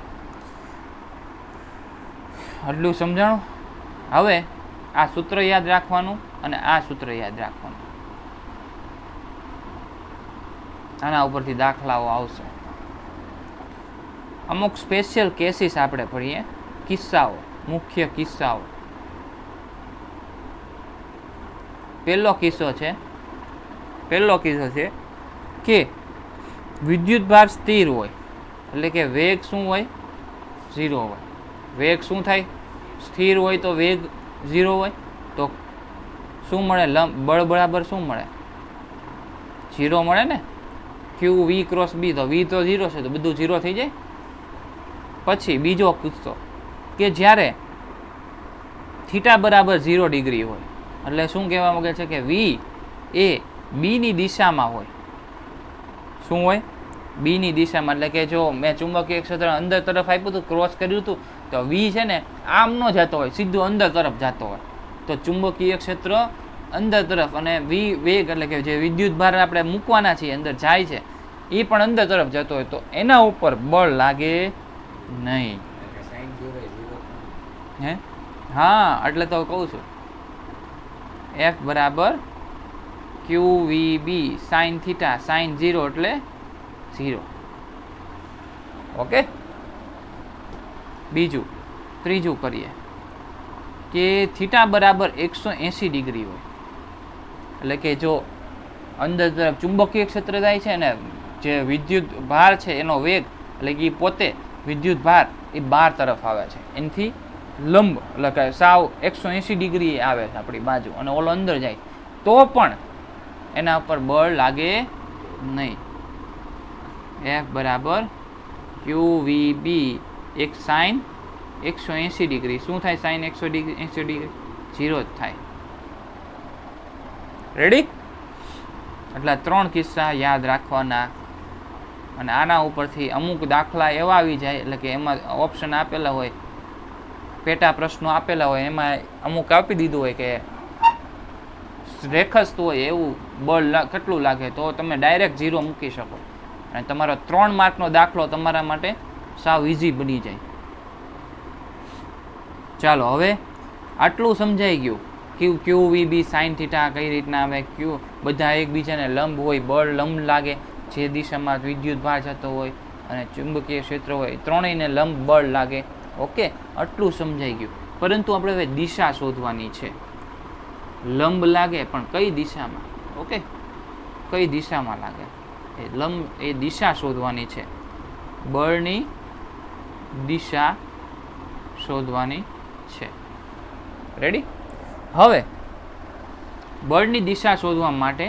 આટલું સમજાણું? હવે આ સૂત્ર યાદ રાખવાનું અને આ સૂત્ર યાદ રાખવાનું. આના ઉપરથી દાખલાઓ આવશે. અમુક સ્પેશિયલ કેસીસ આપણે ભણીએ, કિસ્સાઓ, મુખ્ય કિસ્સાઓ. પહેલો કિસ્સો છે કે વિદ્યુત ભાર સ્થિર હોય, એટલે કે વેગ શું હોય? 0 હોય. વેગ શું થાય? સ્થિર હોય તો વેગ 0 હોય. તો શું મળે? બળ બરાબર શું મળે? 0 મળે ને. ક્યુ વી ક્રોસ બી, તો વી તો 0 છે તો બધું 0 થઈ જાય. પછી બીજો કિસ્સો કે જ્યારે થીટા બરાબર 0 ડિગ્રી હોય, એટલે શું કહેવા માંગે છે? કે વી એ બીની દિશામાં હોય. શું હોય? બીની દિશામાં. એટલે કે જો મેં ચુંબકીય ક્ષેત્ર અંદર તરફ આપ્યું હતું, ક્રોસ કર્યું હતું, તો વી છે ને આમ ન જતો હોય, સીધું અંદર તરફ જતો હોય. તો ચુંબકીય ક્ષેત્ર અંદર તરફ અને વી વેગ એટલે કે જે વિદ્યુત ભાર આપણે મૂકવાના છીએ અંદર જાય છે એ પણ અંદર તરફ જતો હોય, તો એના ઉપર બળ લાગે નહીં. હે? હા, એટલે તો કહું છું એફ બરાબર ક્યુ વી બી સાઇન થીટા સાઇન 0 એટલે 0. ઓકે. ત્રીજું કરીએ કે થીટા બરાબર 180 ડિગ્રી હોય, એટલે કે જો અંદર તરફ ચુંબકીય ક્ષેત્ર જાય છે અને જે વિદ્યુત ભાર છે એનો વેગ એટલે કે પોતે વિદ્યુત ભાર એ બહાર તરફ આવે છે, એનાથી લંબ એટલે કે સાવ 180 ડિગ્રી આવે છે આપણી બાજુ, અને ઓલો અંદર જાય તો પણ એના ઉપર બળ લાગે નહીં. એફ બરાબર ક્યુ વી બી એક સાઇન 180 ડિગ્રી. શું થાય સાઇન 180 ડિગ્રી? 0 જ થાય. રેડી? એટલે 3 કિસ્સા યાદ રાખવાના. અને આના ઉપરથી અમુક દાખલા એવા આવી જાય, એટલે કે એમાં ઓપ્શન આપેલા હોય પેટા પ્રશ્નો આપેલા હોય એમાં અમુક આપી દીધું હોય કે રેખસતું હોય એવું બળ કેટલું લાગે, તો તમે ડાયરેક્ટ 0 મૂકી શકો અને તમારો 3 માર્કનો દાખલો તમારા માટે સાવ ઇઝી બની જાય. ચાલો હવે આટલું સમજાઈ ગયું. ક્યુ ક્યુ વી બી સાઇન થીટા કઈ રીતના આવે, ક્યુ બધા એકબીજાને લંબ હોય, બળ લંબ લાગે જે દિશામાં વિદ્યુત ભાર જતો હોય અને ચુંબકીય ક્ષેત્ર હોય, ત્રણેયને લંબ બળ લાગે. ઓકે, આટલું સમજાઈ ગયું. પરંતુ આપણે હવે દિશા શોધવાની છે. લંબ લાગે પણ કઈ દિશામાં? ઓકે, કઈ દિશામાં લાગે એ લંબ, એ દિશા શોધવાની છે. બળની દિશા શોધવાની છે. રેડી? હવે બળની દિશા શોધવા માટે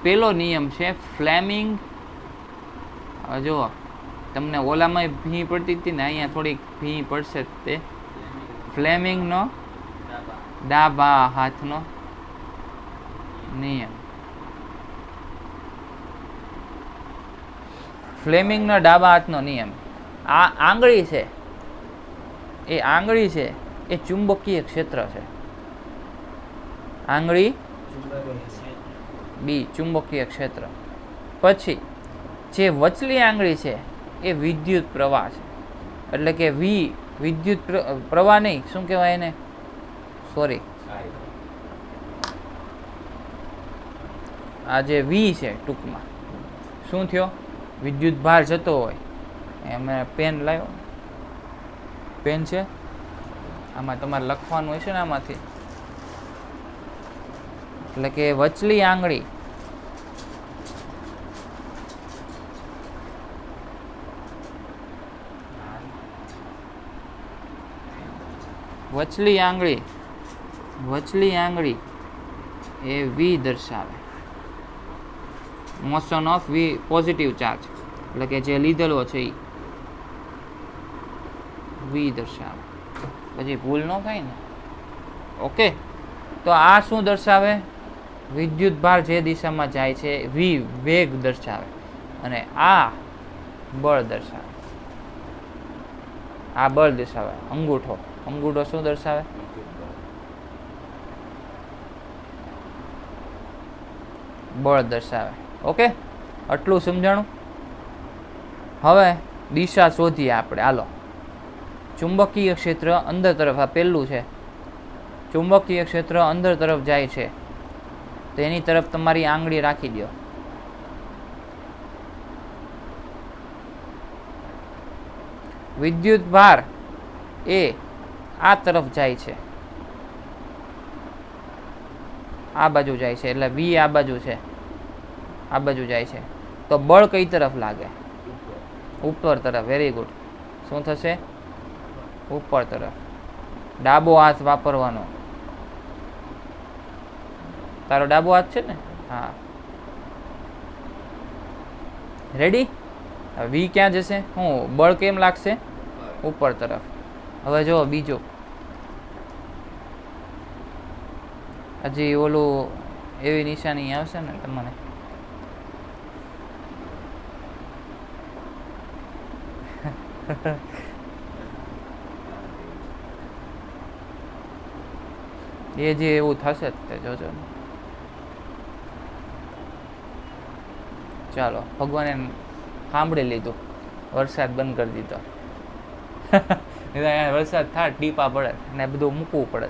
પેલો નિયમ છે ફ્લેમિંગ. જુઓ, તમને ઓલામાં ભી પડતી હતી ને, અહીંયા થોડીક ભી પડશે. તે ફ્લેમિંગનો ડાબા હાથનો નિયમ. ફ્લેમિંગનો ડાબા હાથનો નિયમ. આ આંગળી છે, એ આંગળી છે એ ચુંબકીય ક્ષેત્ર છે. આંગળી બી ચુંબકીય ક્ષેત્ર. પછી જે વચલી આંગળી છે એ વિદ્યુત પ્રવાહ છે. એટલે કે વી વિદ્યુત પ્રવાહ નહીં, શું કહેવાય એને? સોરી, આ જે વી છે ટૂંકમાં શું થયો? વિદ્યુત ભાર જતો હોય. એમ પેન લાવ્યો, પેન છે આમાં તમારે લખવાનું હશે ને આમાંથી. એટલે કે વચલી આંગળી વચલી આંગળી એ વી દર્શાવે. Motion of V, positive charge, એટલે કે જે લીધેલો છે એ વી દર્શાવે. પછી ભૂલ ન થાય ને. ઓકે, તો આ શું દર્શાવે? વિદ્યુત ભાર જે દિશામાં જાય છે વી વેગ દર્શાવે. અને આ બળ દર્શાવે. આ બળ દર્શાવે. અંગૂઠો, અંગૂઠો શું દર્શાવે? બળ દર્શાવે. ઓકે, આટલું સમજાણું. હવે દિશા શોધીએ આપણે. હાલો, ચુંબકીય ક્ષેત્ર અંદર તરફ, આ પહેલું છે. ચુંબકીય ક્ષેત્ર અંદર તરફ જાય છે તો એની તરફ તમારી આંગળી રાખી દો. વિદ્યુત ભાર એ આ તરફ જાય છે, આ બાજુ જાય છે. એટલે વી આ બાજુ છે, આ બાજુ જાય છે. તો બળ કઈ તરફ લાગે? ઉપર તરફ. Very good. શું થશે? ઉપર તરફ. ડાબો હાથ વાપરવાનો. તારો ડાબો હાથ છે ને? હા, રેડી? વી ક્યાં જશે? હું બળ કેમ લાગશે? ઉપર તરફ. હવે જો બીજો, હજી ઓલું એવી નિશાની આવશે ને તમને. એ જે એવું થશે તે જોજો. ચાલો, ભગવાને સાંભળી લીધું, વરસાદ બંધ કરી દીધો. વરસાદ થાય ટીપા પડે ને બધું મૂકવું પડે.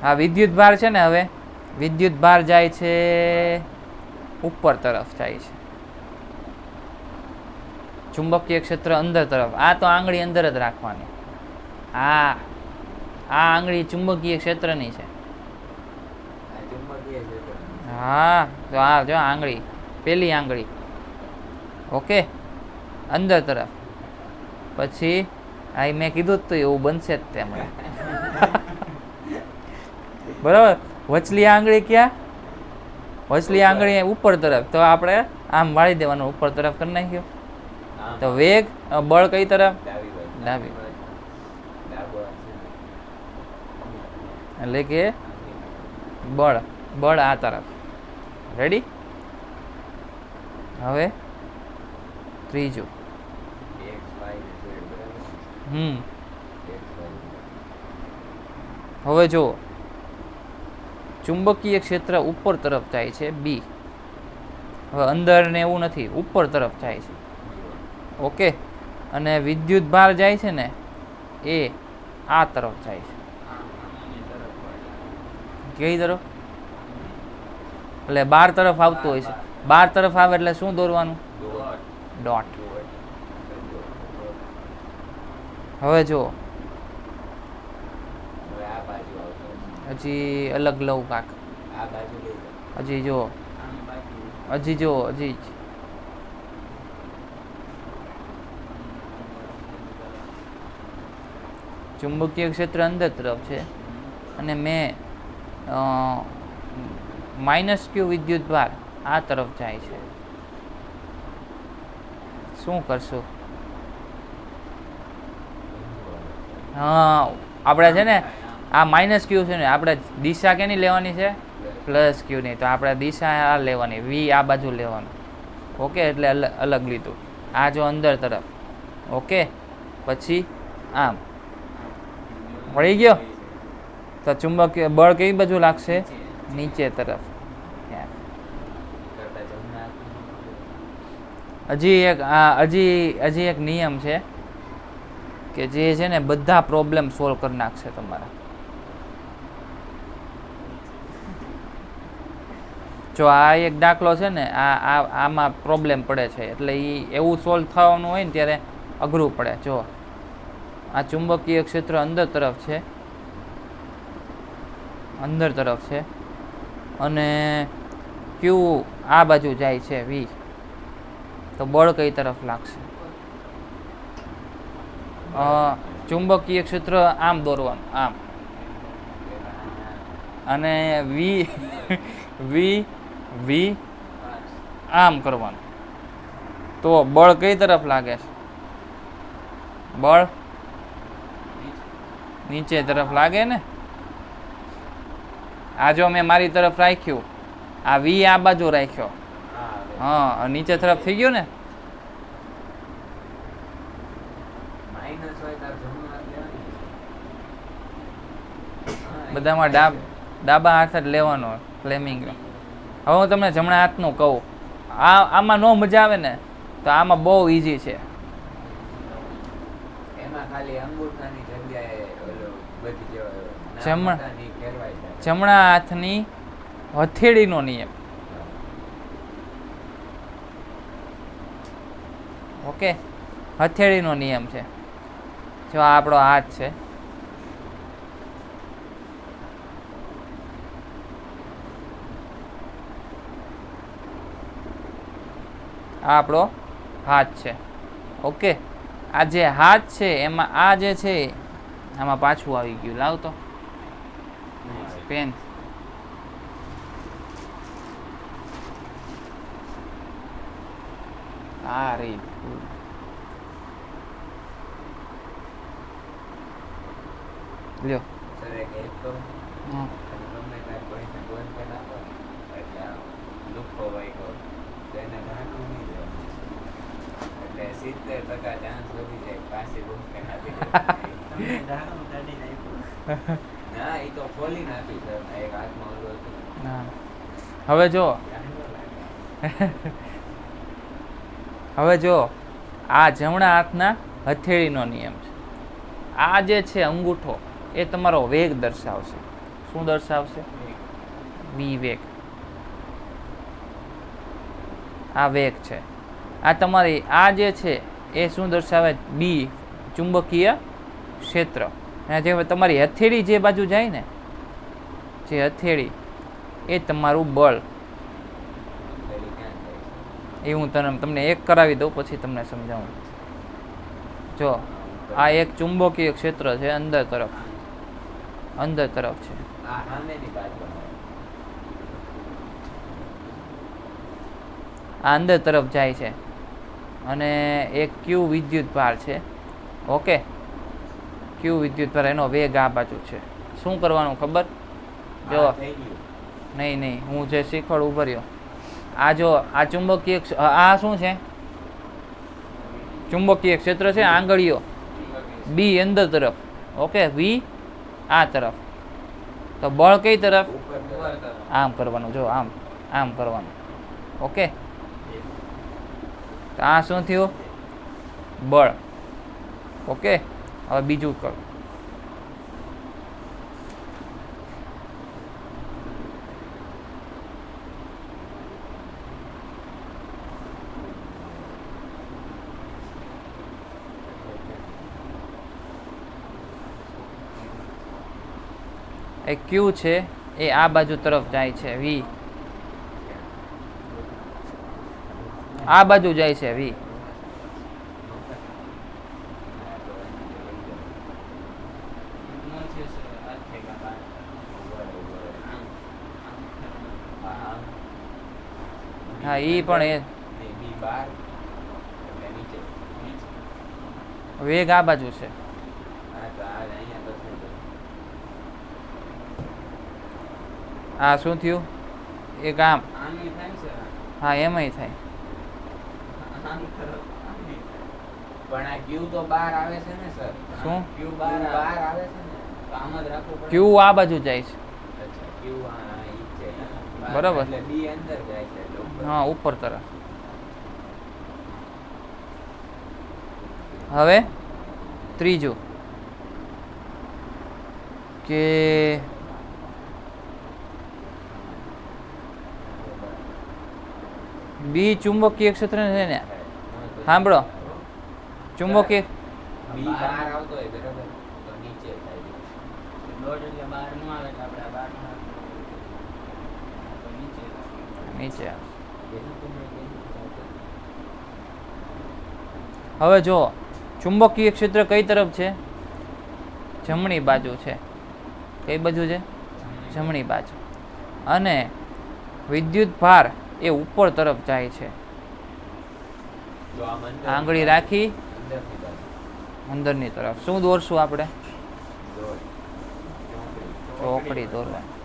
હા, વિદ્યુત ભાર છે ને, હવે વિદ્યુત ભાર જાય છે ઉપર તરફ જાય છે. ચુંબકીય ક્ષેત્ર અંદર તરફ. આ તો આંગળી અંદર જ રાખવાની. આ આંગળી ચુંબકીય ક્ષેત્રની છે. હા, તો આ જો આંગળી, પેલી આંગળી. ઓકે, અંદર તરફ. પછી આ મેં કીધું તો એવું બનશે જ તે હમણાં. બરાબર. વચલી આંગળી ક્યાં? વચલી આંગળી ઉપર તરફ. તો આપણે આમ વાળી દેવાનું, ઉપર તરફ કરી નાખ્યું. તો વેગ, બળ કઈ તરફ? ડાબી. એટલે કે બળ આ તરફ. રેડી? હવે ત્રીજું. હવે જો ચુંબકીય ક્ષેત્ર ઉપર તરફ જાય છે બી. હવે અંદર ને એવું નથી, ઉપર તરફ જાય છે. ઓકે, અને વિદ્યુત ભાર જાય છે ને એ આ તરફ જાય છે. કઈ તરફ? એટલે બાર તરફ આવતું હોય છે. બાર તરફ આવે એટલે શું દોરવાનું? ડોટ. હવે જો હજી અલગ લઉં કાક. હજી જો હજી ચુંબકીય ક્ષેત્ર અંદર તરફ છે અને મેં -q વિદ્યુત ભાર આ તરફ જાય છે. શું કરશું? હા, આપણે છે ને આ -q છે ને, આપણે દિશા કેની લેવાની છે? +q ની. તો આપણે દિશા આ લેવાની, v આ બાજુ લેવાનું. ઓકે, એટલે અલગ લીધું. આ જો અંદર તરફ. ઓકે, પછી આમ મળી ગયો. તો ચુંબકીય બળ કઈ બાજુ લાગશે? નીચે તરફ. હજી એક નિયમ છે કે જે છે ને બધા પ્રોબ્લેમ સોલ્વ કરી નાખશે તમારા. જો આ એક દાખલો છે ને, આમાં પ્રોબ્લેમ પડે છે, એટલે એ એવું સોલ્વ થવાનું હોય ને ત્યારે અઘરું પડે. જો આ ચુંબકીય ક્ષેત્ર અંદર તરફ છે અને ક્યુ આ બાજુ જાય છે વી. તો બળ કઈ તરફ લાગશે? ચુંબકીય ક્ષેત્ર આમ દોરવાનું, આમ, અને વી આમ કરવાનું. તો બળ કઈ તરફ લાગે છે? બળ નીચે તરફ લાગે ને. આ જો મેં મારી તરફ રાખ્યું, આ વી આ બાજુ રાખ્યો, હા, નીચે તરફ થઈ ગયું ને. બધામાં ડાબા હાથ જ લેવાનો ફ્લેમિંગ. હવે હું તમને જમણા હાથનું કહું, આમાં નો મજા આવે ને, તો આમાં બહુ ઈઝી છે. જમણા હાથની હથેળીનો નિયમ. ઓકે, હથેળીનો નિયમ છે. જો આ આપણો હાથ છે, આ આપણો હાથ છે. ઓકે, આ જે હાથ છે એમાં આ જે છે આમાં પાછું આવી ગયું. લાવ તો પેન. આ રહી લ્યો. હવે જો આ જમણા હાથના હથેળીનો નિયમ છે. આ જે છે અંગૂઠો એ તમારો વેગ દર્શાવશે. શું દર્શાવશે? બી વેગ. આ વેગ છે. આ તમારી આ જે છે એ શું દર્શાવે? બી ચુંબકીય ક્ષેત્ર. અને જે તમારી હથેળી જે બાજુ જાય ને, જે હથેળી, એ તમારું બળ. એ હું તમને એક કરાવી દઉં, પછી તમને સમજાવું. જો આ એક ચુંબકીય ક્ષેત્ર છે, અંદર તરફ છે. આ અંદર તરફ જાય છે અને એક ક્યુ વિદ્યુત ભાર છે. ઓકે, ક્યુ વિદ્યુત ભાર, એનો વેગ આ બાજુ છે. શું કરવાનું ખબર? જો નહીં, હું જે શીખવાડ ઉભો રહ્યો. આ જો આ ચુંબકીય, આ શું છે? ચુંબકીય ક્ષેત્ર છે. આંગળીઓ બી અંદર તરફ, ઓકે, વી આ તરફ, તો બળ કઈ તરફ? ઉપર તરફ. આમ કરવાનું, જો આમ આમ કરવાનું, ઓકે. તો આ શું થયું? બળ, ઓકે. હવે બીજું કર. એ ક્યુ છે એ આ બાજુ તરફ જાય છે, વી આ બાજુ જાય છે, વી. હા, ઈ પણ એ બી બાર એટલે નીચે વેગ આ બાજુ છે. હા તો આ અહીંયા તો છે તો. આ શું થયું? એક આમ, આની થાય છે હા એમાંય થાય. આમ તરફ આની. પણ આ ક્યુ તો બાર આવે છે ને સર? શું? ક્યુ બાર આવે છે ને તો આમ જ રાખવું પડે. ક્યુ આ બાજુ જાય છે, અચ્છા ક્યુ આ ઈ છે બાર, બરાબર. એટલે બી અંદર જાય છે એટલે ઉપર. હા ઉપર તરફ. હવે ત્રીજું કે બી ચુંબકીય ક્ષેત્ર છે ને, સાંભળો, ચુંબકીય બી બહાર આવતો હોય બરાબર તો નીચે થાય. દોઢ એટલે બહાર નો આવે એટલે આપણે બહાર નો આવે તો નીચે નીચે આવે. એનું તો મેં કીધું. હવે જો ચુંબકીય ક્ષેત્ર કઈ તરફ છે? જમણી બાજુ છે. કઈ બાજુ છે? જમણી બાજુ. અને વિદ્યુત ભાર એ ઉપર તરફ જાય છે. તો આમ અંદર આંગળી રાખી અંદરની બાજુ અંદરની તરફ. શું દોરશું આપણે? દોડ. ચોકડી દોરવાની.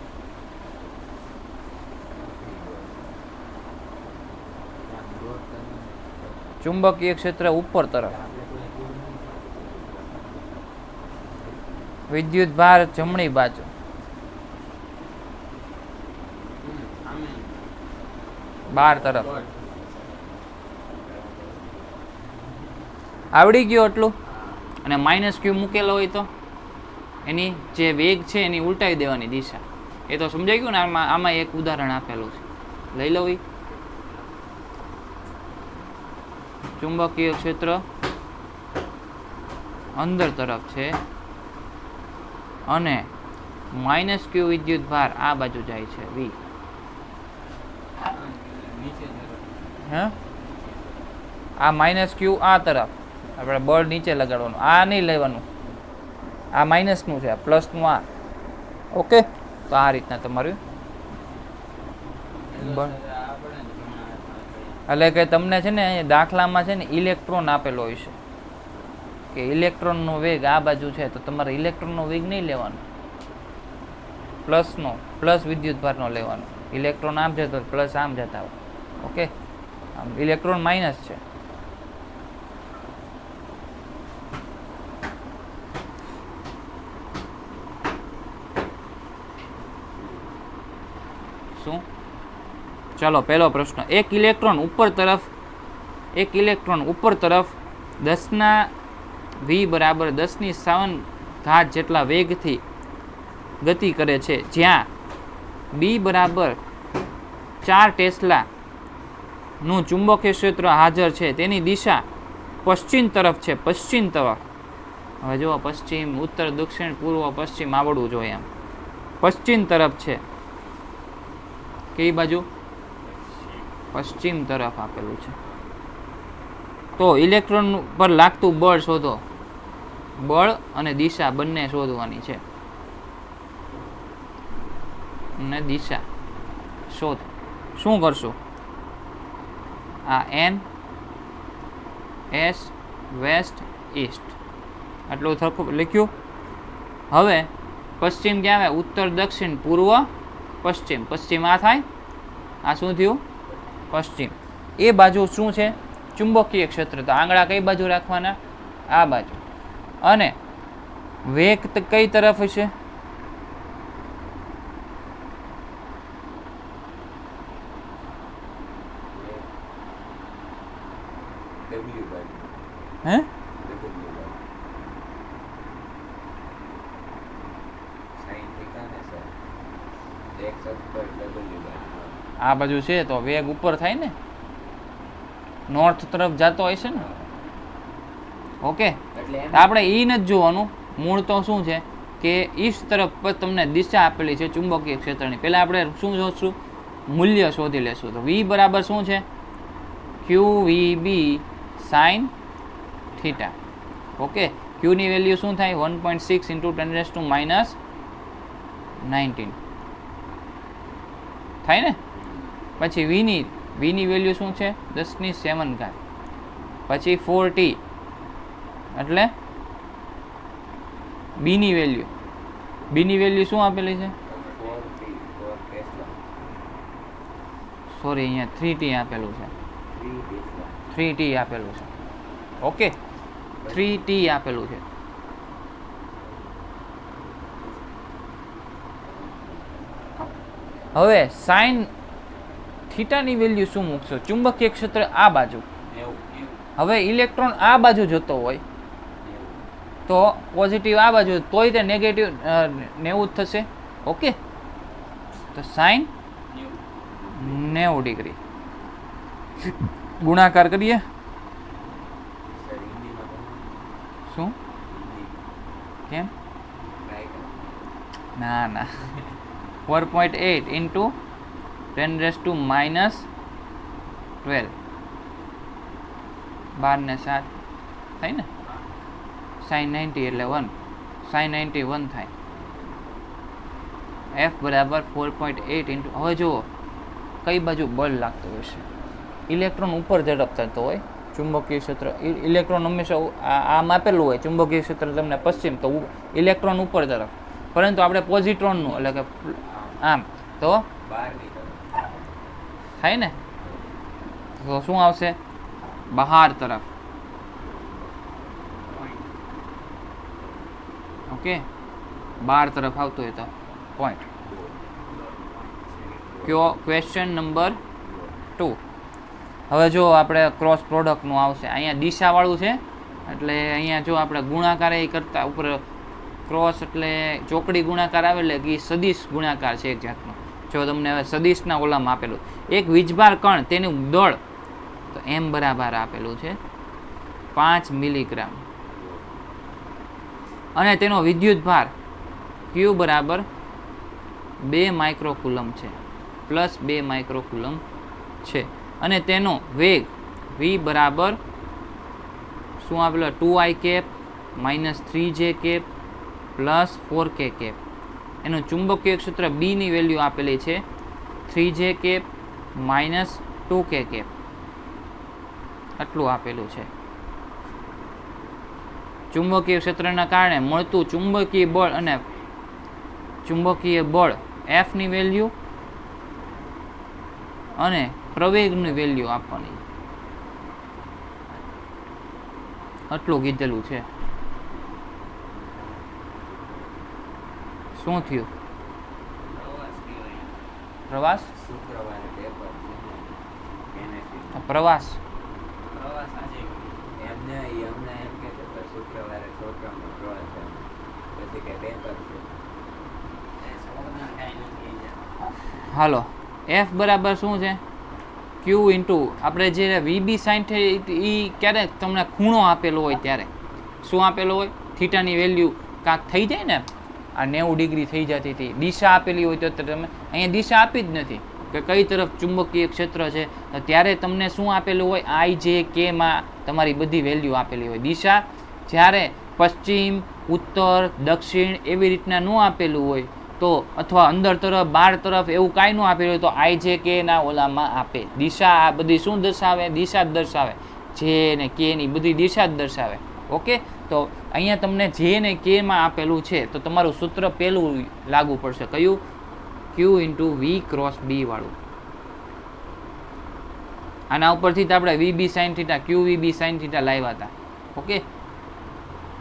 ચુંબકીય ક્ષેત્ર ઉપર તરફ, વિદ્યુત ભાર જમણી બાજુ. બાર તરફ. આવડી ગયું એટલું? અને માઇનસ ક્યુ મૂકેલો હોય તો એની જે વેગ છે એની ઉલટાવી દેવાની દિશા. એ તો સમજાઈ ગયું ને? આમાં એક ઉદાહરણ આપેલું છે, લઈ લો. ઈ ચુંબકીય ક્ષેત્ર અંદર તરફ છે અને માઇનસ ક્યુ વિદ્યુત ભાર આ બાજુ જાય છે, વી. હે, આ માઇનસ ક્યુ આ તરફ, આપણે બળ નીચે લગાડવાનું, આ નહીં લેવાનું. આ માઇનસનું છે, આ પ્લસનું આ, ઓકે. તો આ રીતના તમારું બળ. એટલે કે તમને છે ને અહીંયા દાખલામાં છે ને ઇલેક્ટ્રોન આપેલો હોય છે કે ઇલેક્ટ્રોનનો વેગ આ બાજુ છે, તો તમારે ઇલેક્ટ્રોનનો વેગ નહીં લેવાનો, પ્લસનો, પ્લસ વિદ્યુત ભારનો લેવાનો. ઇલેક્ટ્રોન આમ જતો પ્લસ આમ જતા હોય, ઓકે. આમ ઇલેક્ટ્રોન માઇનસ છે. શું? ચલો પહેલો પ્રશ્ન. એક ઇલેક્ટ્રોન ઉપર તરફ 10 વી બરાબર 10⁷ જેટલા વેગથી ગતિ કરે છે, જ્યાં બી બરાબર 4 ટેસ્લા નું ચુંબકીય ક્ષેત્ર હાજર છે. તેની દિશા પશ્ચિમ તરફ છે, પશ્ચિમ તરફ. હવે જુઓ, પશ્ચિમ, ઉત્તર, દક્ષિણ, પૂર્વ, પશ્ચિમ આવડવું જોઈએ. એમ પશ્ચિમ તરફ છે. કઈ બાજુ? પશ્ચિમ તરફ આપેલું છે. તો ઇલેક્ટ્રોન પર લાગતું બળ શોધો. બળ અને દિશા બંને શોધવાની છે. અને દિશા શોધ. શું કરશું? આ એન, એસ, વેસ્ટ, ઈસ્ટ આટલું સરખું લખ્યું. હવે પશ્ચિમ ક્યાં આવે? ઉત્તર, દક્ષિણ, પૂર્વ, પશ્ચિમ. પશ્ચિમ આ થાય, આ શું થયું? પશ્ચિમ. એ બાજુ શું છે? ચુંબકીય ક્ષેત્ર. તો આંગળા કઈ બાજુ રાખવાના? આ બાજુ. અને વેગ કઈ તરફ હશે? હે આ બાજુ છે તો વેગ ઉપર થાય ને, નોર્થ તરફ જતો હોય છે ને. ઓકે, આપણે એ નથી જોવાનું, મૂળ તો શું છે કે ઈસ્ટ તરફ પર તમને દિશા આપેલી છે ચુંબકીય ક્ષેત્રની. પહેલા આપણે શું શોધશું? મૂલ્ય શોધી લેશું. તો વી બરાબર શું છે? ક્યુ વી બી સાઇન થીટા. ઓકે, ક્યુની વેલ્યુ શું થાય? 1.6 ઇન્ટુ 10⁻⁹ થાય ને. પછી વીની વેલ્યુ શું છે? 10⁷. પછી 4t એટલે બીની વેલ્યુ શું આપેલી છે? સોરી, અહીંયા 3t આપેલું છે. 3t આપેલું છે. ઓકે, 3t આપેલું છે. હવે સાઇન થીટાની વેલ્યુ શું મૂકશો? ચુંબકીય ક્ષેત્ર આ બાજુ, હવે ઇલેક્ટ્રોન આ બાજુ જતો હોય તો પોઝિટિવ આ બાજુ, તોય તે નેગેટિવ 90 થશે. ઓકે, તો સાઇન 90 ડિગ્રી ગુણાકાર કરીએ. શું? કેમ? ના 4.8 ઇન્ટુ 10⁻⁻12 12 ને 7 થાય ને. સાઇન 90 એટલે 1, સાઇન 91 થાય. એફ બરાબર 4.8 ઇન્ટુ. હવે જુઓ કઈ બાજુ બળ લાગતું હશે. ઇલેક્ટ્રોન ઉપર ઝડપ થતો હોય ચુંબકીય ક્ષેત્ર, ઇલેક્ટ્રોન હંમેશા આમ આપેલું હોય ચુંબકીય ક્ષેત્ર તમને પશ્ચિમ, તો ઇલેક્ટ્રોન ઉપર તરફ. પરંતુ આપણે પોઝિટ્રોનનું એટલે કે આમ તો થાય ને, તો શું આવશે? બહાર તરફ. ઓકે, બહાર તરફ આવતો હોય તો પોઈન્ટ. Question number 2. હવે જો આપણે ક્રોસ પ્રોડક્ટનું આવશે. અહીંયા દિશાવાળું છે એટલે અહીંયા જો આપણે ગુણાકાર એ કરતા ઉપર ક્રોસ એટલે ચોકડી ગુણાકાર આવે એટલે કે સદિશ ગુણાકાર છે એક જાતનો. જો તમને હવે સદિશના ઓલામાં આપેલું એક વીજભાર કણ તેનું દળ તો એમ બરાબર આપેલું છે 5 મિલીગ્રામ અને તેનો વિદ્યુત ભાર ક્યુ બરાબર 2 માઇક્રોકુલમ છે, પ્લસ 2 માઇક્રોકુલમ છે. અને તેનો વેગ વી બરાબર શું આપેલો? 2i cap minus 3j cap plus 4k cap. એનું ચુંબકીય ક્ષેત્ર બી ની વેલ્યુ આપેલી છે 3j cap minus 2k cap. આટલું આપેલું છે. ચુંબકીય ક્ષેત્રના કારણે મળતું ચુંબકીય બળ અને ચુંબકીય બળ એફ ની વેલ્યુ અને પ્રવેગની વેલ્યુ આપવાની. આટલું કીધેલું છે. શું થયું? પ્રવાસ પ્રવાસ હાલો, એફ બરાબર શું છે? ક્યુ ઇન્ટુ આપણે જે વીબી સાઇન એ ક્યારે તમને ખૂણો આપેલો હોય ત્યારે શું આપેલો હોય? થીટાની વેલ્યુ કાંક થઈ જાય ને, આ 90 ડિગ્રી થઈ જતી હતી. દિશા આપેલી હોય તો તમે અહીંયા દિશા આપી જ નથી કે કઈ તરફ ચુંબકીય ક્ષેત્ર છે, તો ત્યારે તમને શું આપેલું હોય? આઈ જે કે માં તમારી બધી વેલ્યુ આપેલી હોય. દિશા જ્યારે પશ્ચિમ, ઉત્તર, દક્ષિણ એવી રીતના ન આપેલું હોય તો, અથવા અંદર તરફ બહાર તરફ એવું કાંઈ ન આપેલું હોય તો આઈ જે કે ના ઓલામાં આપે. દિશા આ બધી શું દર્શાવે? દિશા જ દર્શાવે. જે ને કે ની બધી દિશા જ દર્શાવે. ઓકે, તો અહીંયા તમને જે ને કે માં આપેલું છે તો તમારું સૂત્ર પહેલું લાગુ પડશે. કયું? ક્યુ ઇન્ટુ વી ક્રોસ બી વાળું. આના ઉપરથી આપણે વી બી સાઇન થીટા, ક્યુ વી બી સાઇન થીટા લાવ્યા હતા. ઓકે,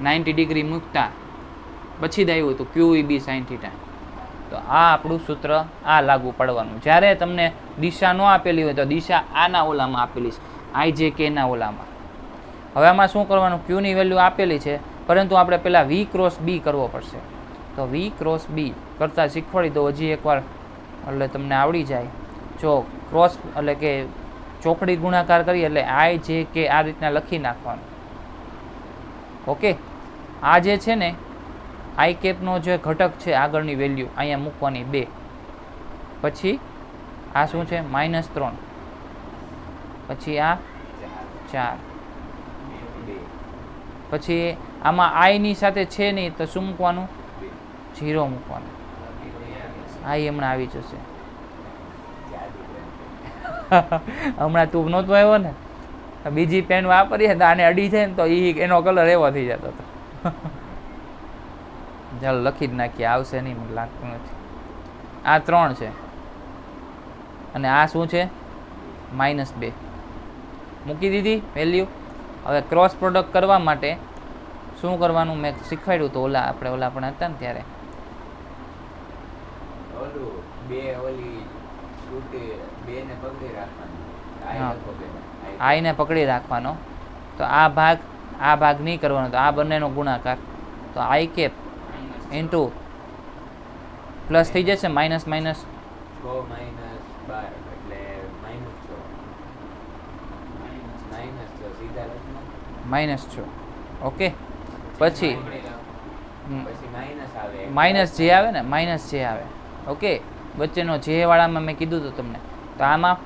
90 ડિગ્રી મૂકતા પછી જ આવ્યું હતું QEB sin θ. તો આ આપણું સૂત્ર આ લાગુ પડવાનું. જ્યારે તમને દિશા ન આપેલી હોય તો દિશા આના ઓલામાં આપેલી છે, IJK ના ઓલામાં. હવે આમાં શું કરવાનું, Qની વેલ્યુ આપેલી છે, પરંતુ આપણે પહેલાં V ક્રોસ B કરવો પડશે. તો V ક્રોસ B કરતાં શીખવાડી દો હજી એકવાર, એટલે તમને આવડી જાય. જો ક્રોસ એટલે કે ચોકડી ગુણાકાર કરીએ એટલે IJK આ રીતના લખી નાખવાનું. ઓકે, આ જે છે ને આઈ કેપનો જે ઘટક છે આગળની વેલ્યુ અહીંયા મૂકવાની 2, પછી આ શું છે -3, પછી આ 4, પછી આમાં આઈની સાથે છે નહીં તો શું મૂકવાનું, 0 મૂકવાનું. આઈ હમણાં આવી જશે. હમણાં તું નહોતો આવ્યો ને, બીજી પેન વાપરીએ તો આને અડી છે ને તો એનો કલર એવો થઈ જતો હતો. ચાલો લખી જ નાખીએ, આવશે નહીં મને લાગતું નથી. આ 3 છે અને આ શું છે -2, મૂકી દીધી વેલ્યુ. હવે ક્રોસ પ્રોડક્ટ કરવા માટે શું કરવાનું મેં શીખવાડ્યું તો ઓલા પણ હતા ને ત્યારે. આઈને પકડી રાખવાનો. તો આ ભાગ નહીં કરવાનો, તો આ બંનેનો ગુણાકાર. તો આઈ કેપ ઇન્ટુ પ્લસ થઈ જશે માઇનસ માઇનસ -6. ઓકે, પછી માઇનસ જે આવે ને, માઇનસ જે આવે. ઓકે, વચ્ચેનો જે વાળામાં મેં કીધું હતું તમને. તો આમાં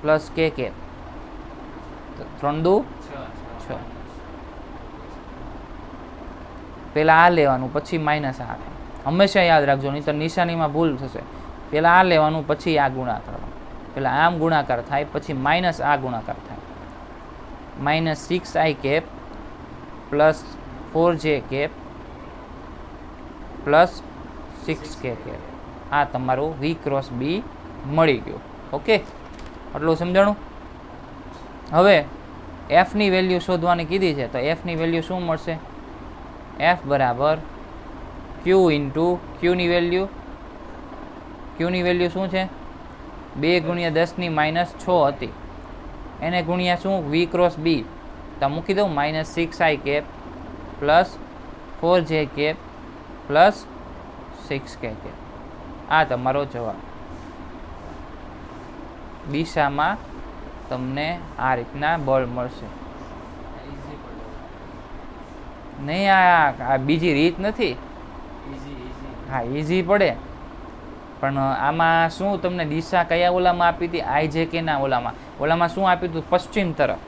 પ્લસ કે 3 દુ 6. પહેલાં આ લેવાનું પછી માઇનસ આ. હંમેશા યાદ રાખજો, નહીં તો નિશાનીમાં ભૂલ થશે. પહેલાં આ લેવાનું પછી આ ગુણાકાર. પહેલાં આમ ગુણાકાર થાય પછી માઇનસ આ ગુણાકાર થાય. -6i cap plus 4j cap plus 6k cap. આ તમારું V ક્રોસ B મળી ગયું. ઓકે, આટલું સમજાણું. હવે એફની વેલ્યુ શોધવાની કીધી છે, તો એફની વેલ્યુ શું મળશે, એફ બરાબર ક્યુ ઇન્ટુ ક્યુની વેલ્યુ શું છે 2 × 10⁻6 હતી, એને ગુણ્યા શું V ક્રોસ B. તો મૂકી દઉં -6i cap plus 4j cap plus 6k cap. આ તમારો જવાબ. દિશામાં તમને આ રીતના બળ મળશે. નહીં, આ બીજી રીત નથી. હા, ઇઝી પડે, પણ આમાં શું તમને દિશા કયા ઓલામાં આપી હતી, IJK ના ઓલામાં શું આપ્યું હતું, પશ્ચિમ તરફ,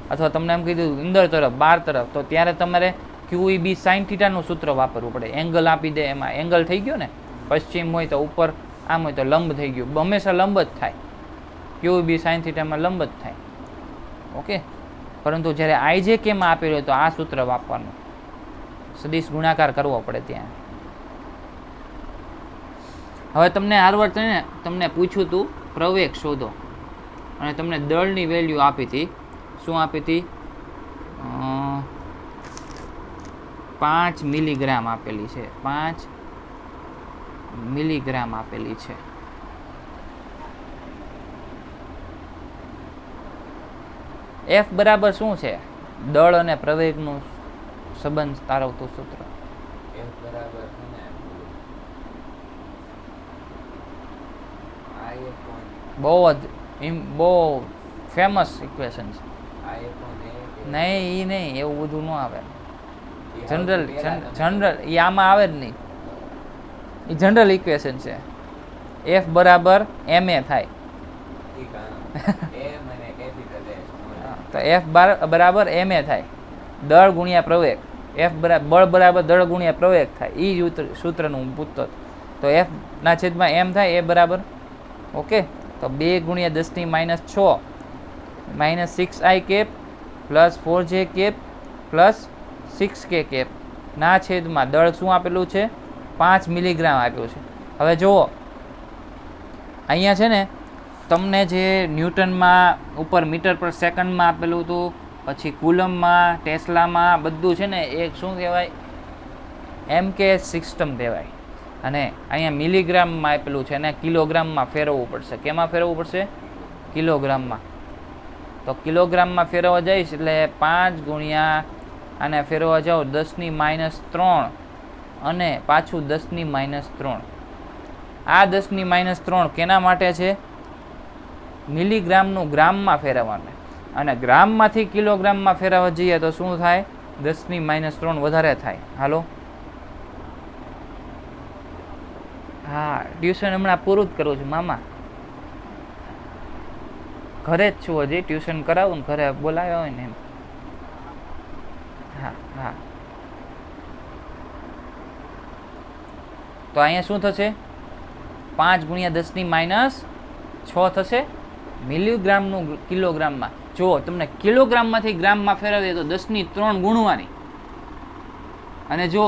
અથવા તમને એમ કીધું અંદર તરફ, 12 તરફ. તો ત્યારે તમારે QEB sin θ નું સૂત્ર વાપરવું પડે. એંગલ આપી દે, એમાં એંગલ થઈ ગયો ને, પશ્ચિમ હોય તો ઉપર, આમ હોય તો લંબ થઈ ગયું. હંમેશા લંબ જ થાય, QEB sin θ માં લંબ જ થાય. ઓકે, પરંતુ જ્યારે IJK માં આપેલું હોય તો આ સૂત્ર વાપરવાનું, સદિશ ગુણાકાર કરવો પડે ત્યાં. હવે તમને હાર્વર્ડ ને તમને પૂછ્યું હતું પ્રવેગ શોધો, અને તમને દળની વેલ્યુ આપી હતી. શું આપી હતી, 5 મિલીગ્રામ આપેલી છે. 5 મિલીગ્રામ આપેલી છે. એફ બરાબર શું છે, દળ અને પ્રવેગનું સંબંધ તારવતું સૂત્ર. બહુ ફેમસ ઇક્વેશન છે. નહીં, એ નહીં, એવું બધું ન આવે. જનરલ એ આમાં આવે જ નહીં. એ જનરલ ઇક્વેશન છે. એફ બરાબર ma થાય. તો એફ બરાબર ma થાય, દળ ગુણ્યા પ્રવેગ. એફ બળ બરાબર દળ ગુણ્યા પ્રવેગ થાય. એ સૂત્રનું હું પૂછતો. તો એફ ના છેદમાં m થાય, એ બરાબર. ઓકે, તો 2 × 10⁻6 -6i cap plus 4j cap plus 6k cap ના છેદમાં દળ શું આપેલું છે, 5 મિલીગ્રામ આપ્યું છે. હવે જુઓ, અહીંયા છે ને તમને જે ન્યૂટનમાં ઉપર મીટર પર સેકન્ડમાં આપેલું હતું, પછી કુલમમાં, ટેસ્લામાં બધું છે ને એ શું કહેવાય, MK સિસ્ટમ કહેવાય. અને અહીંયા મિલીગ્રામમાં આપેલું છે અને કિલોગ્રામમાં ફેરવવું પડશે. કેમાં ફેરવવું પડશે? કિલોગ્રામમાં. તો કિલોગ્રામમાં ફેરવવા જઈશ એટલે 5 ગુણ્યા અને ફેરવવા જાઓ 10⁻³ અને પાછું 10⁻³. આ 10⁻³ કેના માટે છે? મિલીગ્રામનું ગ્રામમાં ફેરવવાનું. અને ગ્રામમાંથી કિલોગ્રામમાં ફેરવવા જઈએ તો શું થાય? 10⁻³ વધારે થાય. હાલો, હા, ટ્યુશન હમણાં પૂરું જ કરું છું મામા. ઘરે જ છું, હજી ટ્યુશન કરાવું ને ઘરે બોલાવ્યા હોય ને એમ. હા હા. તો અહીંયા શું થશે? 5 ગુણ્યા 10⁻6 થશે મિલીગ્રામનું કિલોગ્રામમાં. જો તમને કિલોગ્રામમાંથી ગ્રામમાં ફેરવીએ તો 10⁻³ ગુણવાની, અને જો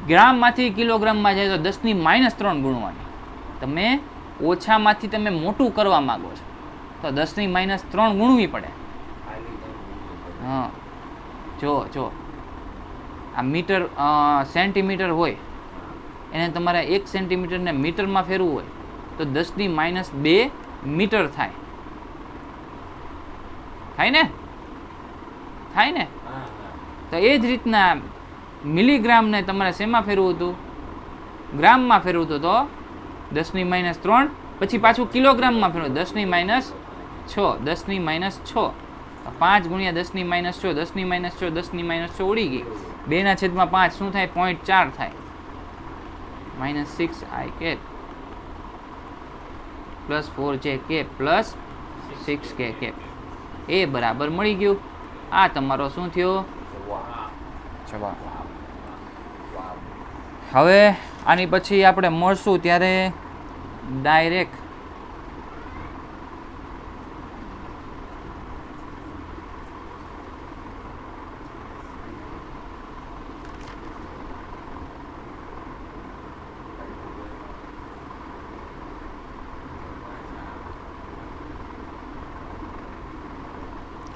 ગ્રામમાંથી કિલોગ્રામમાં જાય તો 10⁻³ ગુણવાની. તમે ઓછામાંથી તમે મોટું કરવા માંગો છો તો 10⁻³ ગુણવી પડે. હા, જો આ મીટર સેન્ટીમીટર હોય એને તમારે 1 સેન્ટીમીટરને મીટરમાં ફેરવું હોય તો 10⁻² મીટર થાય. થાય ને? તો એ જ રીતના મિલીગ્રામને તમારે શેમાં ફેરવું હતું? ગ્રામમાં ફેરવું હતું તો 10⁻³ પછી પાછું કિલોગ્રામમાં ફેરવું 10⁻6. 10⁻6 5 ગુણ્યા 10⁻6 10⁻6 ઉડી ગઈ. 2/5 શું થાય? 0.4 થાય. -6 પ્લસ 4j પ્લસ 6k એ બરાબર મળી ગયું. આ તમારો શું થયો જવાબ. હવે આની પછી આપણે મળશું ત્યારે ડાયરેક્ટ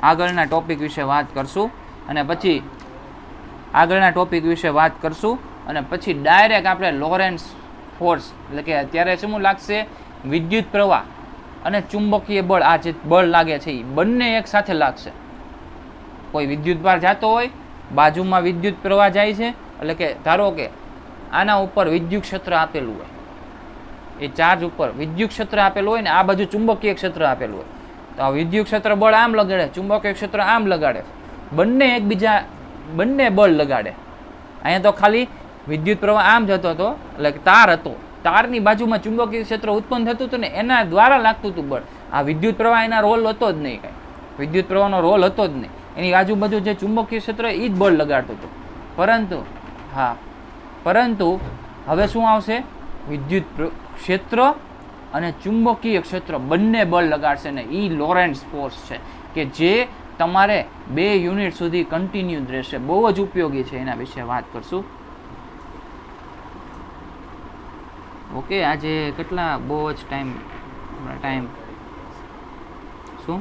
આગળના ટોપિક વિશે વાત કરશું અને પછી ડાયરેક્ટ આપણે લોરેન્સ ફોર્સ એટલે કે અત્યારે શું લાગશે? વિદ્યુત પ્રવાહ અને ચુંબકીય બળ. આ જે બળ લાગે છે એ બંને એક સાથે લાગશે. કોઈ વિદ્યુત ભાર જતો હોય, બાજુમાં વિદ્યુત પ્રવાહ જાય છે, એટલે કે ધારો કે આના ઉપર વિદ્યુત ક્ષેત્ર આપેલું હોય, એ ચાર્જ ઉપર વિદ્યુત ક્ષેત્ર આપેલું હોય ને આ બાજુ ચુંબકીય ક્ષેત્ર આપેલું હોય, તો આ વિદ્યુત ક્ષેત્ર બળ આમ લગાડે, ચુંબકીય ક્ષેત્ર આમ લગાડે, બંને બળ લગાડે. અહીંયા તો ખાલી વિદ્યુત પ્રવાહ આમ જતો હતો એટલે કે તાર હતો, તારની બાજુમાં ચુંબકીય ક્ષેત્ર ઉત્પન્ન થતું હતું ને એના દ્વારા લાગતું હતું બળ. આ વિદ્યુત પ્રવાહ એના રોલ હતો જ નહીં, કાંઈ વિદ્યુત પ્રવાહનો રોલ હતો જ નહીં. એની આજુબાજુ જે ચુંબકીય ક્ષેત્ર એ જ બળ લગાડતું હતું. પરંતુ હવે શું આવશે? વિદ્યુત ક્ષેત્ર અને ચુંબકીય ક્ષેત્ર બંને બળ લગાડશે ને એ લોરેન્સ ફોર્સ છે કે જે તમારે 2 યુનિટ સુધી કન્ટિન્યુ રહેશે. બહુ જ ઉપયોગી છે, એના વિશે વાત કરશું. ઓકે, આજે કેટલા બહુ જ ટાઈમ શું